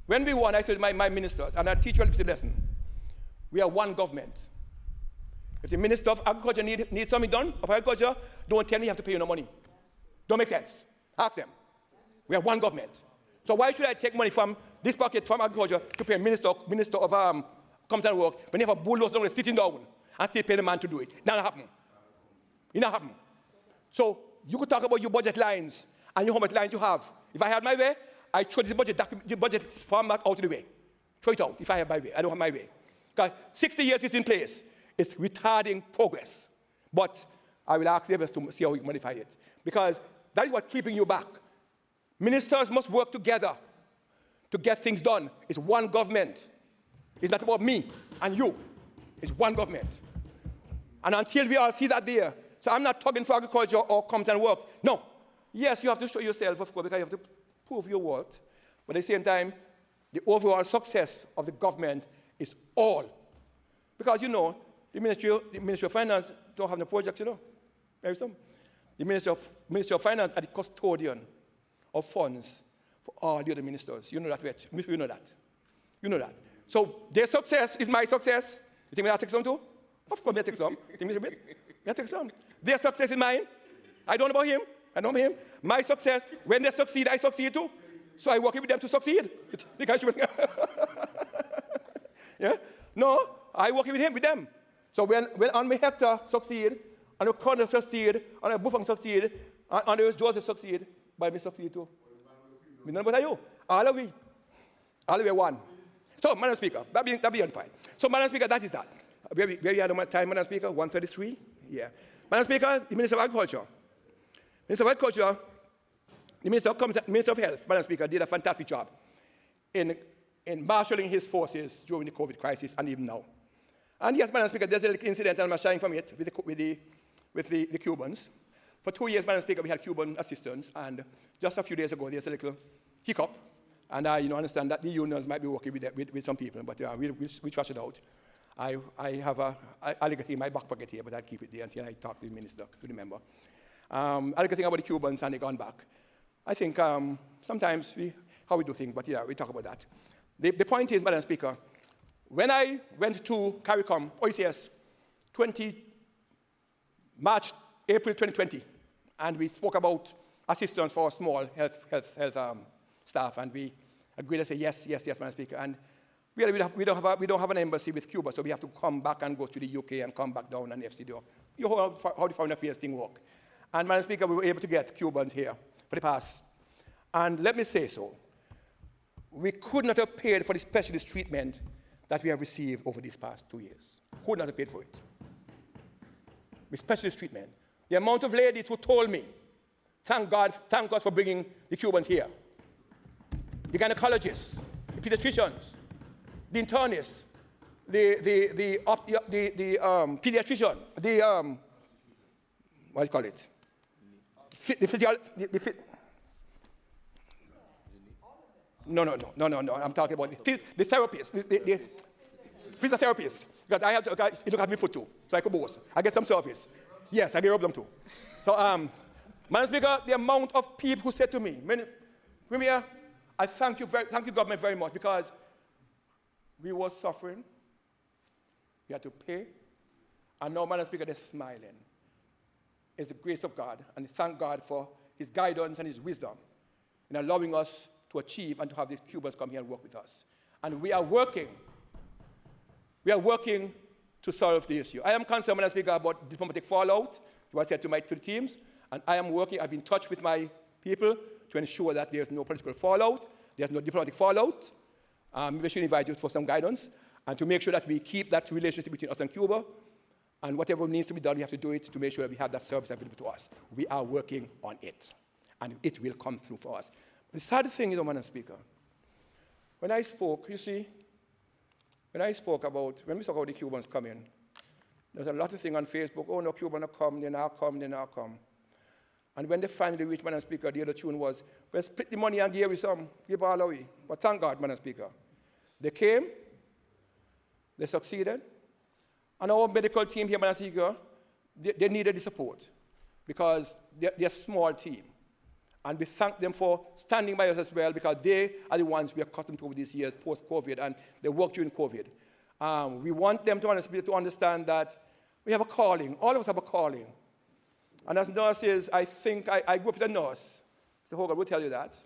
When we won, I said to my ministers, and I teach you a little lesson, we are one government. If the Minister of Agriculture needs something done, of Agriculture, don't tell me you have to pay you no money. Don't make sense. Ask them. We are one government. So why should I take money from this pocket from Agriculture to pay a Minister of Commerce and Works when you have a bulldozer sitting down and still pay the man to do it? That not happen. It not happen. So you could talk about your budget lines and how much lines you have. If I had my way, I throw this budget form back out of the way. Throw it out if I have my way. I don't have my way. Because 60 years it's in place. It's retarding progress. But I will ask the others to see how we can modify it. Because that is what's keeping you back. Ministers must work together to get things done. It's one government. It's not about me and you. It's one government. And until we all see that there, so I'm not talking for Agriculture or Commerce and Works. No. Yes, you have to show yourself, of course, because you have to prove your worth. But at the same time, the overall success of the government is all. Because, you know, the Ministry of Finance don't have no projects, you know. There is some. The Ministry of Finance are the custodian of funds for all the other ministers. You know that, right? You know that. You know that. So their success is my success. You think I take some too? Of course, I take some. You think I take some? Their success is mine. I don't know about him. I know about him. My success, when they succeed, I succeed too. So I work with them to succeed. Yeah? No, I work with them. So when on Hector succeed, and the Colonel succeed, and the Buffon succeed, and the Joseph succeed, but me succeed too. Me know about you. All of we. All of we one. So, Madam Speaker, that be on point. So, Madam Speaker, that is that. Where we had my time, Madam Speaker? 1:33? Yeah. Madam Speaker, the Minister of Agriculture. Minister of Agriculture, the Minister of Health, Madam Speaker, did a fantastic job in marshalling his forces during the COVID crisis and even now. And yes, Madam Speaker, there's a little incident, and I'm sharing from it with the Cubans. For 2 years, Madam Speaker, we had Cuban assistance, and just a few days ago, there's a little hiccup, And I understand that the unions might be working with some people, but we trash it out. I have I'll get it in my back pocket here, but I'll keep it there until I talk to the minister, to the member. I'll get a thing about the Cubans and they gone back. I think sometimes how we do things, but we talk about that. The point is, Madam Speaker, when I went to CARICOM, OECS, April 2020, and we spoke about assistance for small health staff, and we agreed to say yes, Madam Speaker. And we don't have an embassy with Cuba, so we have to come back and go to the UK and come back down and FCDO. You know how the foreign affairs thing work. And Madam Speaker, we were able to get Cubans here for the past. And let me say so, we could not have paid for the specialist treatment that we have received over these past 2 years. Could not have paid for it. With specialist treatment. The amount of ladies who told me, thank God for bringing the Cubans here. The gynecologists, the pediatricians, the internists, the pediatrician, what do you call it? No. I'm talking about the therapists, the physiotherapists. Because I have to look at my foot too, so I could boast. I get some service. Yes, I get rub them too. So, Madam Speaker, the amount of people who said to me, Premier, I thank you government very much, because we were suffering, we had to pay, and now, Madam Speaker, they're smiling. It's the grace of God, and thank God for his guidance and his wisdom in allowing us to achieve and to have these Cubans come here and work with us. And we are working to solve the issue. I am concerned, Madam Speaker, about diplomatic fallout, what I said to the teams, and I've been in touch with my people to ensure that there's no political fallout, there's no diplomatic fallout. Maybe I should invite you for some guidance, and to make sure that we keep that relationship between us and Cuba, and whatever needs to be done, we have to do it to make sure that we have that service available to us. We are working on it, and it will come through for us. But the sad thing is, Madam Speaker, when I spoke, you see, when we spoke about the Cubans coming, there's a lot of things on Facebook, oh no, Cubans are come, they're not come. And when they finally reached, Madam Speaker, the other tune was, well, split the money and give you some, give all away. But thank God, Madam Speaker. They came, they succeeded, and our medical team here, Madam Speaker, they needed the support, because they're a small team. And we thank them for standing by us as well, because they are the ones we are accustomed to over these years, post-COVID, and they worked during COVID. We want them to understand that we have a calling. All of us have a calling. And as nurses, I think I grew up with a nurse. Mr. Hogan will tell you that.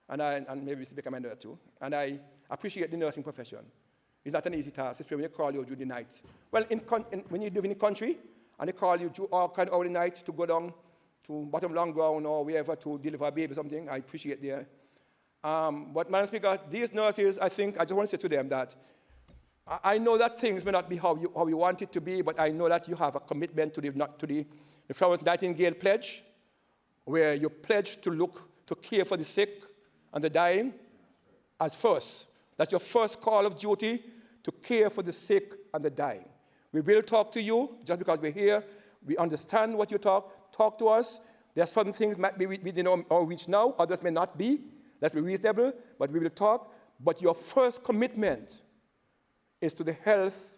And maybe Mr. Baker might know that too. And I appreciate the nursing profession. It's not an easy task, especially when they call you during the night. Well, when you live in the country, and they call you all kind of hour in the night to go down to bottom long ground or wherever to deliver a baby or something, I appreciate that. But, Madam Speaker, these nurses, I just want to say to them that I know that things may not be how you want it to be, but I know that you have a commitment to the Florence Nightingale Pledge, where you pledge to care for the sick and the dying as first. That's your first call of duty, to care for the sick and the dying. We will talk to you, just because we're here. We understand what you talk to us. There are some things might be within our reach now, others may not be. Let's be reasonable, but we will talk. But your first commitment is to the health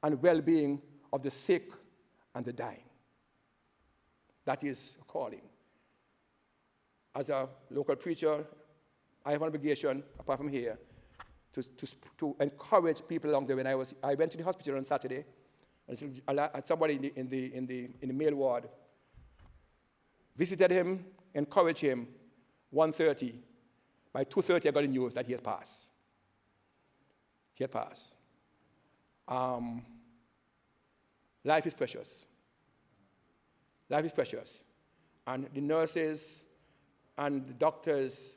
and well-being of the sick and the dying. That is a calling. As a local preacher, I have an obligation, apart from here, to encourage people along there. When I went to the hospital on Saturday, and somebody in the male ward visited him, encouraged him. 1:30. By 2:30, I got the news that he has passed. He had passed. Life is precious. Life is precious. And the nurses and the doctors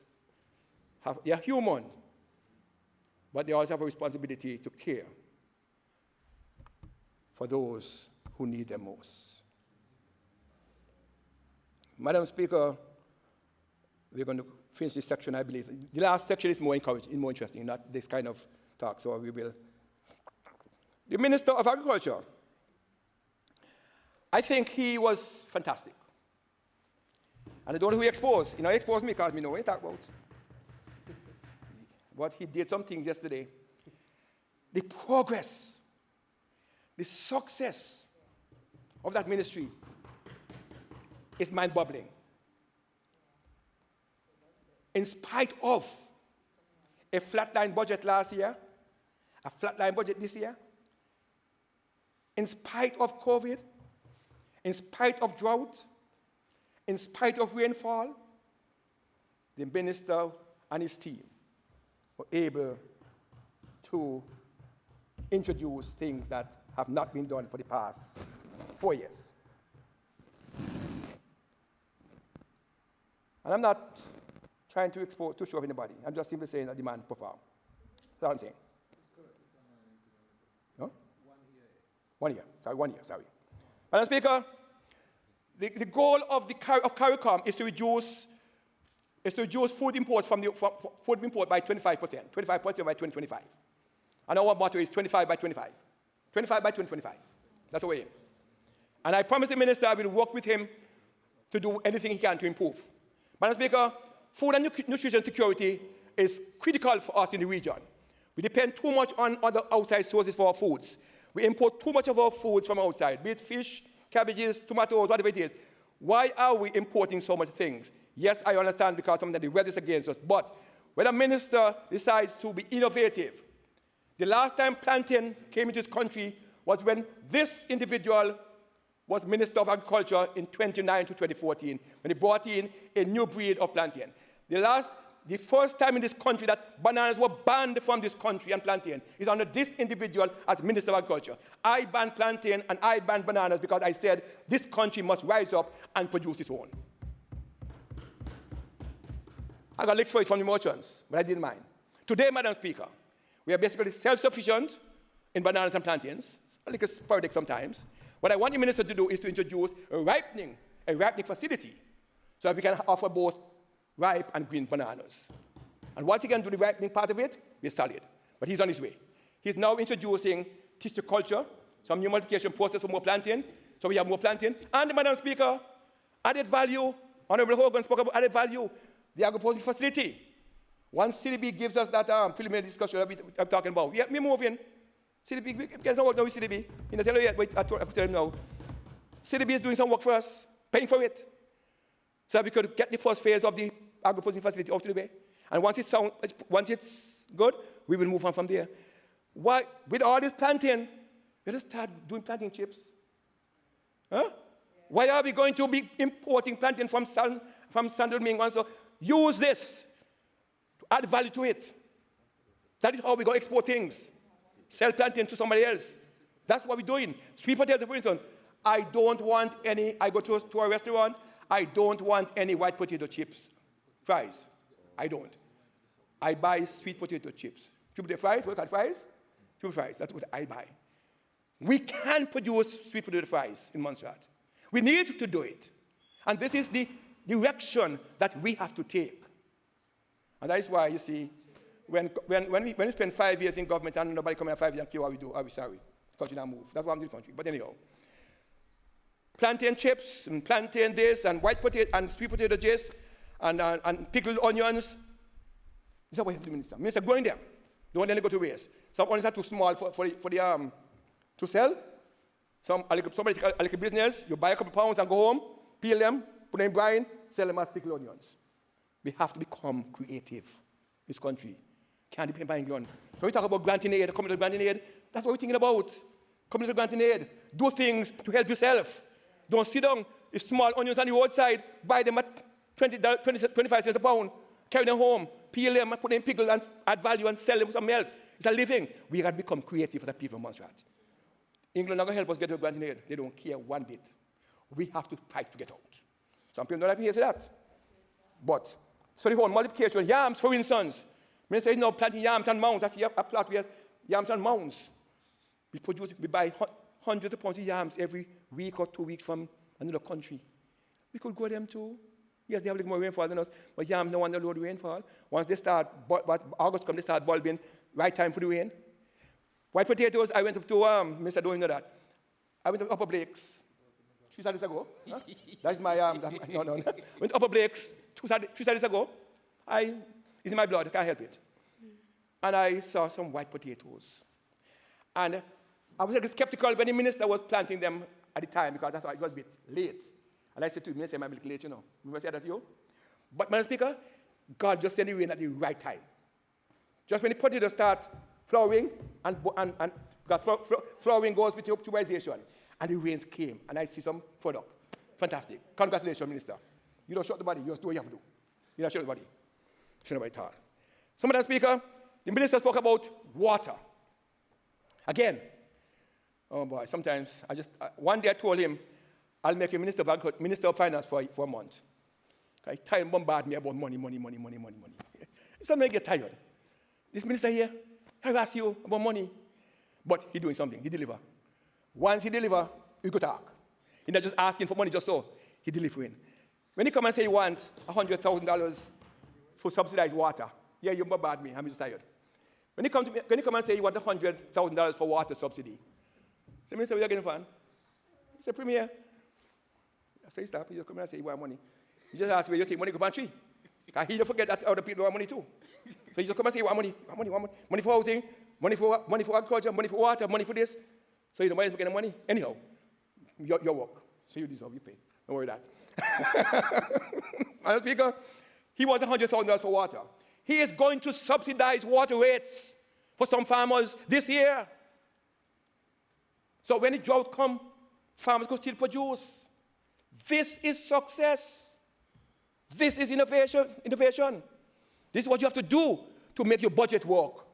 they are human, but they also have a responsibility to care for those who need them most. Madam Speaker, we're going to finish this section, I believe. The last section is more interesting, not this kind of talk, so we will. The Minister of Agriculture, I think he was fantastic. And I don't know who he exposed. He exposed me because I know what he talk about. what he did some things yesterday. The progress, the success of that ministry is mind-boggling. In spite of a flatline budget last year, a flatline budget this year, in spite of COVID, in spite of drought, in spite of rainfall, the minister and his team were able to introduce things that have not been done for the past 4 years. And I'm not trying to show anybody. I'm just simply saying that the man performed. That's what I'm saying. No? 1 year. Sorry. Madam Speaker, the goal of CARICOM is to reduce food imports food import by 25%, 25% by 2025. And our motto is 25 by 25. 25 by 2025. That's the way. And I promise the minister I will work with him to do anything he can to improve. Madam Speaker, food and nutrition security is critical for us in the region. We depend too much on other outside sources for our foods. We import too much of our foods from outside, be it fish, cabbages, tomatoes, whatever it is. Why are we importing so much things? Yes, I understand because sometimes the weather is against us, but when a minister decides to be innovative, the last time plantain came into this country was when this individual was Minister of Agriculture in 2009 to 2014, when he brought in a new breed of plantain. The first time in this country that bananas were banned from this country and plantain is under this individual as Minister of Agriculture. I banned plantain and I banned bananas because I said this country must rise up and produce its own. I got licks for it from the merchants, but I didn't mind. Today, Madam Speaker, we are basically self-sufficient in bananas and plantains, a little sporadic sometimes. What I want the minister to do is to introduce a ripening facility so that we can offer both ripe and green bananas. And once he can do the ripening part of it, we're solid. But he's on his way. He's now introducing tissue culture, some new multiplication process for more plantain, so we have more plantain. And, Madam Speaker, added value. Honorable Hogan spoke about added value. The agro-processing facility. Once CDB gives us that preliminary discussion that I'm talking about, we're moving. CDB, we get some work now with CDB. You know, tell you yet, but I tell him now. CDB is doing some work for us, paying for it, so that we could get the first phase of the agro-processing facility out to the way. And once it's good, we will move on from there. Why, with all this planting, we just start doing planting chips. Huh? Why are we going to be importing planting from Santo Domingo? So use this to add value to it. That is how we go export things. Sell plantain to somebody else. That's what we're doing. Sweet potatoes, for instance. I don't want any, I go to a restaurant, I don't want any white potato chips, fries. I don't. I buy sweet potato chips. Sweet potato fries, what are fries? Sweet fries, that's what I buy. We can produce sweet potato fries in Montserrat. We need to do it. And this is the direction that we have to take. And that is why, you see, when we spend 5 years in government and nobody come in 5 years and care what we do, I'll be sorry. The country not move. That's what I'm doing in the country. But anyhow, plantain chips, and plantain this, and white potato, and sweet potato this, and pickled onions. This is what you have to do, Minister. Minister, growing them. Don't let them go to waste. Some onions are too small to sell. Somebody take a little business, you buy a couple pounds and go home, peel them, put them in brine, sell them as pickled onions. We have to become creative, this country. Can't depend on England. So we talk about granting aid, community granting aid, that's what we're thinking about. Community granting aid. Do things to help yourself. Don't sit down, it's small onions on the roadside, buy them at 25 cents a pound, carry them home, peel them, and put them in pickle and add value and sell them for something else. It's a living. We got to become creative as a people of Montserrat. England not going to help us get to granting aid. They don't care one bit. We have to fight to get out. Some people don't like to hear that. But, so the whole multiplication, yams, for instance. Minister is now planting yams and mounds. That's a plot where yams and mounds. We buy hundreds of pounds of yams every week or 2 weeks from another country. We could grow them too. Yes, they have a little more rainfall than us, but yams no wonder load rainfall. Once they start, August comes, they start bulbing, right time for the rain. White potatoes, I went up to, Minister, don't know that. I went to Upper Blake's 3 Saturdays ago. Huh? That's my, no. Went to Upper Blake's 3 Saturdays ago. It's in my blood, I can't help it. and I saw some white potatoes. And I was a little skeptical when the minister was planting them at the time because I thought it was a bit late. And I said to the minister, it might be a bit late, you know. Remember I said that to you? But, Madam Speaker, God just sent the rain at the right time. Just when the potatoes start flowering, and flowering goes with optimization, and the rains came, and I see some product. Fantastic. Congratulations, Minister. You don't shut the body, you just do what you have to do. You don't shut the body. Shut the body at all. So, Madam Speaker, the minister spoke about water. Again, oh boy, sometimes one day I told him, I'll make you Minister of Finance for a month. He tired and bombard me about money. Some may get tired. This minister here, I ask you about money. But he's doing something, he deliver. Once he deliver, we go talk. He's not just asking for money just so, he delivering. When he come and say he wants $100,000 for subsidized water, yeah, you bombard me, I'm just tired. When he come and say he wants $100,000 for water subsidy, I say, Minister, we are getting fun. He said, Premier, I say, stop, you just come and say you want money. You just ask where you take money, go on tree. Because he don't forget that other people want money too. So you just come and say you want money, money for housing, money for agriculture, money for water, money for this. So you don't mind getting money. Anyhow, your work. So you deserve, you pay. Don't worry about that. Madam Speaker, he wants $100,000 for water. He is going to subsidize water rates for some farmers this year. So when the drought comes, farmers can still produce. This is success. This is innovation. This is what you have to do to make your budget work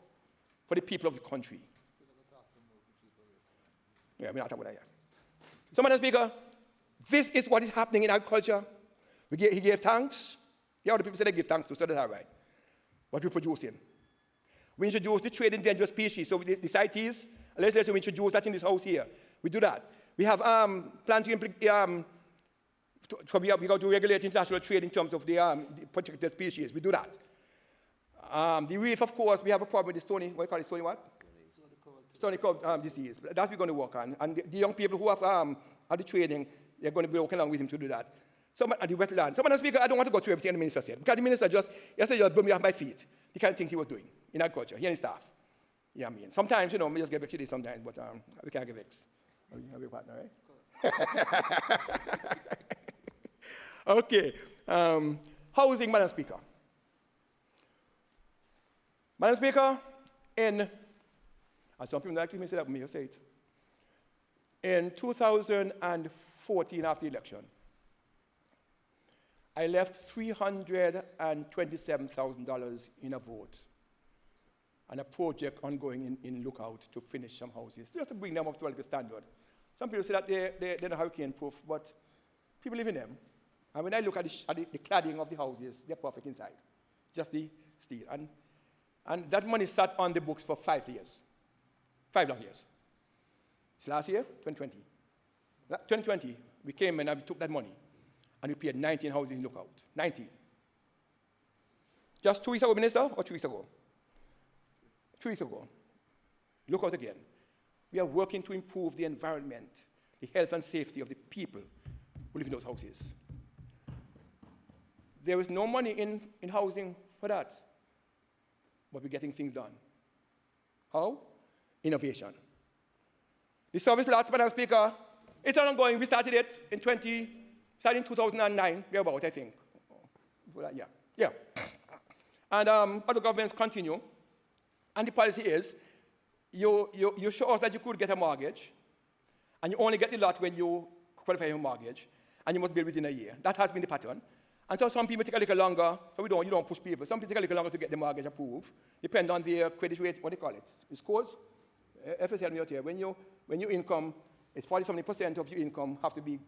for the people of the country. Yeah, we're not talking about that yet. So, Madam Speaker, this is what is happening in agriculture. He gave thanks. Yeah, other people say they give thanks to, so that's all right. What we're producing. We introduced the trade in dangerous species. So the CITES, legislation, we introduced that in this house here. We do that. We have planned to so we got to regulate international trade in terms of the protected species. We do that. The reef, of course, we have a problem with the stony what? Stony cold disease. That we're going to work on. And the young people who have the training, they're going to be working along with him to do that. And the wetland. So, Madam Speaker, I don't want to go through everything the minister said. Because the minister yesterday just blew me off my feet. The kind of things he was doing in agriculture, he and his staff. Yeah, I mean, sometimes, you know, we just get vexed sometimes, but we can't get vexed. Are we partner, right? Okay. Housing, Madam Speaker. Madam Speaker, and some people like to say that, but me, say it. In 2014, after the election, I left $327,000 in a vote and a project ongoing in Lookout to finish some houses, just to bring them up to a standard. Some people say that they're not hurricane-proof, but people live in them. And when I look at the cladding of the houses, they're perfect inside, just the steel. And that money sat on the books for 5 years, 5 long years. It's last year, 2020. 2020, we came and we took that money, and we paid 19 houses in Lookout. 19. Just 2 weeks ago, Minister, or 3 weeks ago? 3 weeks ago. Lookout again. We are working to improve the environment, the health and safety of the people who live in those houses. There is no money in housing for that, but we're getting things done. How? Innovation. The service lots, Madam Speaker, it's ongoing. We started it in 2009, thereabout, I think. Yeah. And other governments continue. And the policy is, you show us that you could get a mortgage, and you only get the lot when you qualify for a mortgage, and you must build within a year. That has been the pattern. And so some people take a little longer, so you don't push people. Some people take a little longer to get the mortgage approved, depend on their credit rate, what they call it. It scores. FSL me out here. When your income is 40-something% of your income have to be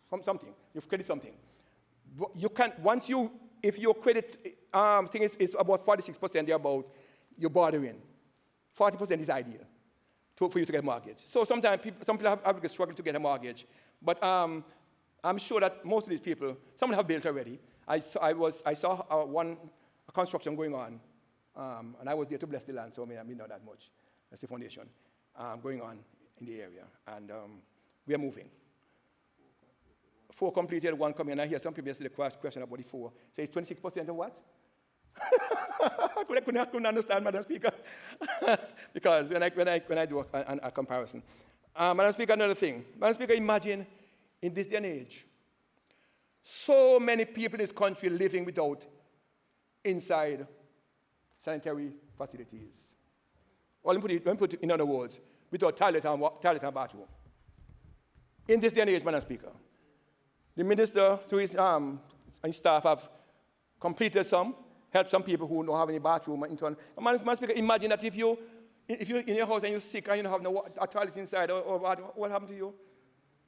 from something. You've credit something. You can't, if your credit thing is about 46% thereabout, you're bordering. 40% is ideal for you to get a mortgage. So sometimes some people have struggled to get a mortgage, but I'm sure that most of these people, some have built already. I saw a construction going on, and I was there to bless the land, so I mean not that much. That's the foundation going on in the area, and we are moving. 4 completed, 1 coming, and I hear some people yesterday question about the 4. So it's 26% of what? I couldn't understand, Madam Speaker, because when I do a comparison. Madam Speaker, another thing. Madam Speaker, imagine in this day and age, so many people in this country living without inside sanitary facilities. Or let me put it in other words, without toilet and bathroom. In this day and age, Madam Speaker, the minister, through his and staff, have completed helped some people who don't have any bathroom. Madam Speaker, imagine that if you're in your house and you're sick and you don't have a toilet inside, or what happened to you?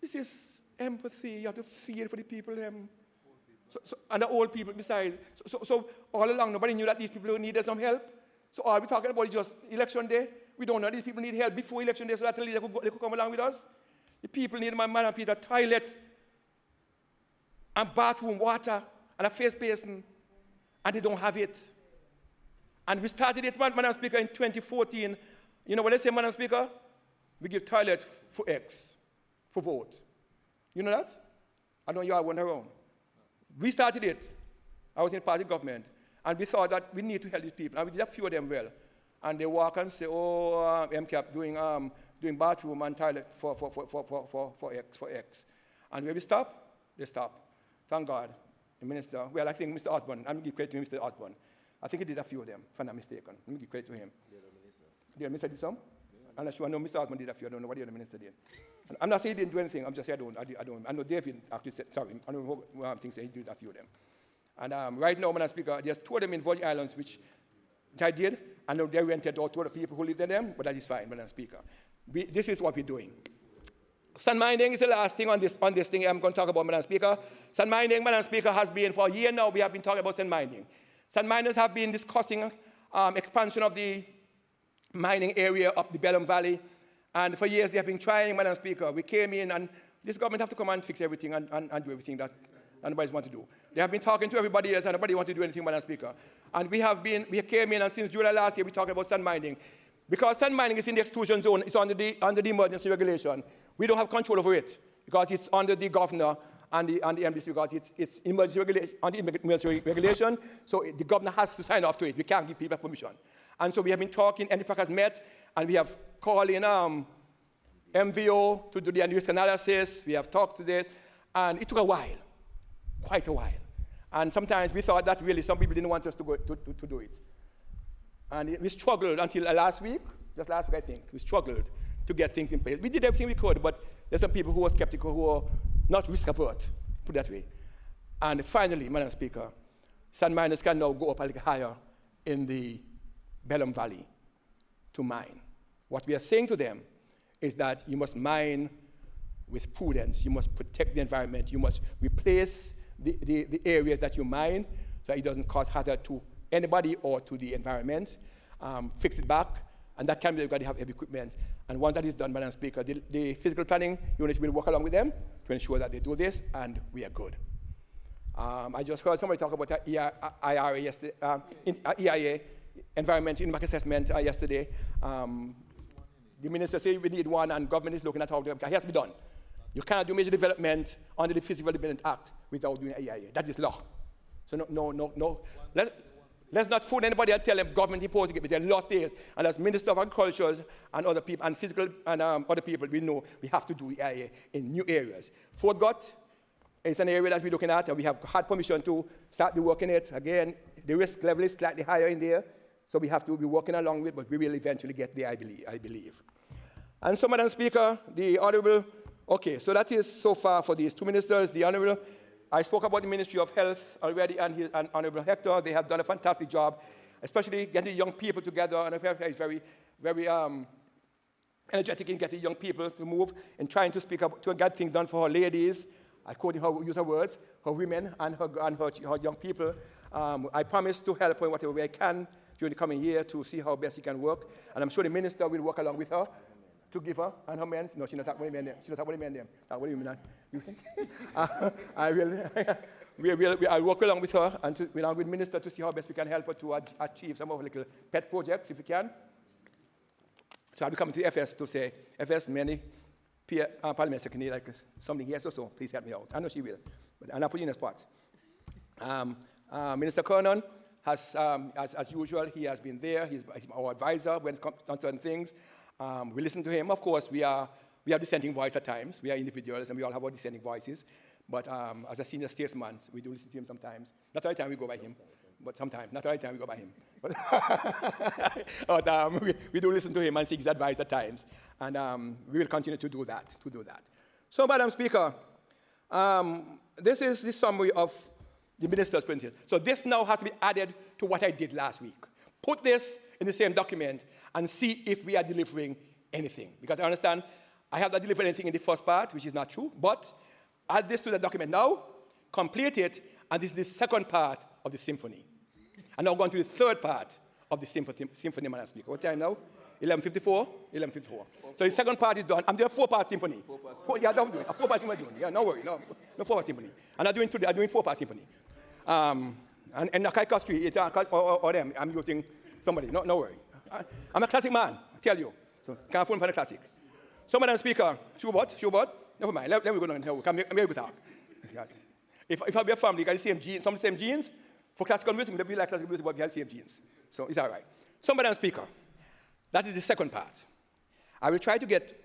This is empathy. You have to feel for the people. And the old people besides. So all along, nobody knew that these people needed some help. So are we talking about just election day? We don't know these people need help before election day, so that at least they could come along with us. The people need, Madam Peter, toilet and bathroom, water, and a face basin, and they don't have it. And we started it, Madam Speaker, in 2014. You know what they say, Madam Speaker? We give toilet for X, for vote. You know that? I know you all went around. We started it. I was in party government, and we thought that we need to help these people, and we did a few of them well. And they walk and say, oh, MCAP doing bathroom and toilet for X. And when we stop, they stop. Thank God. The minister, well, I think Mr. Osborne, I'm going to give credit to Mr. Osborne. I think he did a few of them, if I'm not mistaken. Let me give credit to him. The minister did some? I'm not sure. I know Mr. Osborne did a few. I don't know what the other minister did. I'm not saying he didn't do anything. I'm just saying I don't. I know David actually said, sorry, I don't know who thinks he did a few of them. And right now, Madam Speaker, there's two of them in Virgin Islands, which I did, and they rented out to the people who lived in them, but that is fine, Madam Speaker. This is what we're doing. Sand mining is the last thing on this thing I'm going to talk about, Madam Speaker. Sand mining, Madam Speaker, has been for a year now, we have been talking about sand mining. Sand miners have been discussing expansion of the mining area up the Bellum Valley, and for years they have been trying, Madam Speaker. We came in, and this government have to come and fix everything and do everything that nobody's want to do. They have been talking to everybody else, and nobody want to do anything, Madam Speaker. And we came in, and since July last year, we talked about sand mining. Because sand mining is in the exclusion zone, it's under the emergency regulation. We don't have control over it, because it's under the governor and the MDC, because it's emergency regulation, so the governor has to sign off to it. We can't give people permission. And so we have been talking, NDPAC has met, and we have called in MVO to do the risk analysis. We have talked to this, and it took a while, quite a while. And sometimes we thought that really some people didn't want us to do it. And we struggled until last week, just last week I think, we struggled to get things in place. We did everything we could, but there's some people who were skeptical, who were not risk avert, put it that way. And finally, Madam Speaker, sand miners can now go up a little higher in the Bellum Valley to mine. What we are saying to them is that you must mine with prudence, you must protect the environment, you must replace the areas that you mine so that it doesn't cause hazard to anybody or to the environment, fix it back, and that can be because they have heavy equipment. And once that is done, Madam Speaker, the physical planning unit will work along with them to ensure that they do this, and we are good. I just heard somebody talk about IRA yesterday, EIA, Environment Impact Assessment yesterday. The minister said we need one, and government is looking at how it has to be done. You cannot do major development under the Physical Development Act without doing EIA. That is law. So no. Let's not fool anybody and tell them government imposing it, but their law stays. And as Minister of Agriculture and other people, and physical and other people, we know we have to do EIA in new areas. Fort Gott is an area that we're looking at, and we have had permission to start working it. Again, the risk level is slightly higher in there, so we have to be working along with it, but we will eventually get there, I believe. And so, Madam Speaker, the Honourable, okay, so that is so far for these two ministers. The Honourable, I spoke about the Ministry of Health already, and Honourable Hector. They have done a fantastic job, especially getting young people together, and Hector is very, very energetic in getting young people to move and trying to speak up, to get things done for her ladies. I quote her, use her words, her women and her young people. I promise to help her in whatever way I can during the coming year to see how best she can work. And I'm sure the minister will work along with her to give her and her men. No, she's not talking about the men there. She's not talking about the men there. That's what you mean. I'll work along with her and along with the minister to see how best we can help her to achieve some of her little pet projects, if we can. So I'll be coming to FS to say, FS, many Parliament Secretary, like something here, so please help me out. I know she will, but I'll put you in a spot. Minister Kernan has, as usual, he has been there. He's our advisor when it comes to certain things. We listen to him. Of course, we have dissenting voice at times. We are individuals, and we all have our dissenting voices. But as a senior statesman, we do listen to him sometimes. Not all the time we go by him, but sometimes. Not all the time we go by him. But we do listen to him and seek his advice at times. And we will continue to do that. So, Madam Speaker, this is the summary of the minister's presentation. So this now has to be added to what I did last week. Put this in the same document and see if we are delivering anything. Because I understand I have not delivered anything in the first part, which is not true, but add this to the document now, complete it, and this is the second part of the symphony. And now going to the third part of the symphony, Madam Speaker. What time now? 11:54? 11:54. So the second part is done. I'm doing a four-part symphony. Yeah, don't do it. A four-part symphony. Yeah, no worry. No four-part symphony. And I'm doing four-part symphony. And Nakaika Street, it's or them. I'm using somebody. No worry. I'm a classic man, I tell you. So can't afford for the classic. So, Madam Speaker, Schubert. Never mind. Let me go down here. I'm able to talk. Yes. If I be a family, you got the same genes, some of the same genes. For classical music, they'll be like classical music, but we have the same genes. So it's all right. So, Madam Speaker, that is the second part. I will try to get,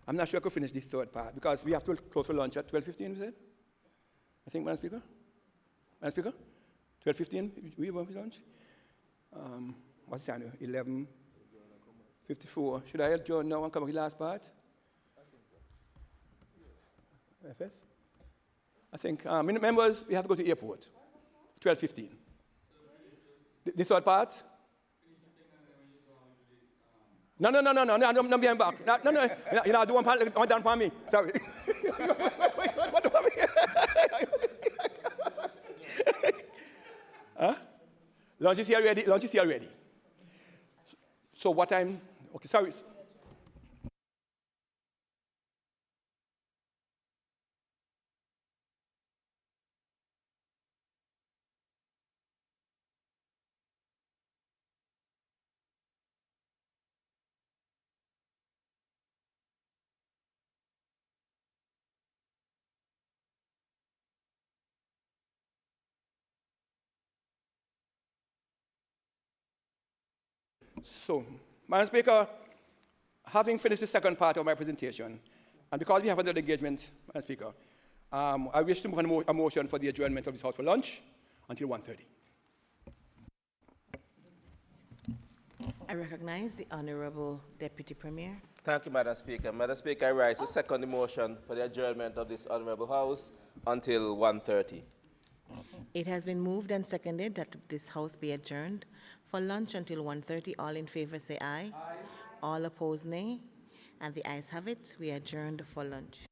I'm not sure I could finish the third part because we have to close for lunch at 12:15, we said? I think, Madam Speaker? Madam Speaker? 12:15, we want lunch? What's the time? 11:54. Should I adjourn now and come with the last part? FS? I think, members, we have to go to the airport. 12:15. The third part? No, I'm behind back. No, you know, do one down for me. Sorry. Huh? Lunch is here already. So what time? Okay, sorry. So, Madam Speaker, having finished the second part of my presentation, and because we have another engagement, Madam Speaker, I wish to move a motion for the adjournment of this House for lunch until 1:30. I recognize the Honorable Deputy Premier. Thank you, Madam Speaker. Madam Speaker, I rise to second the motion for the adjournment of this Honourable House until 1:30. It has been moved and seconded that this House be adjourned for lunch until 1:30. All in favor say aye. Aye. All opposed nay. And the ayes have it. We are adjourned for lunch.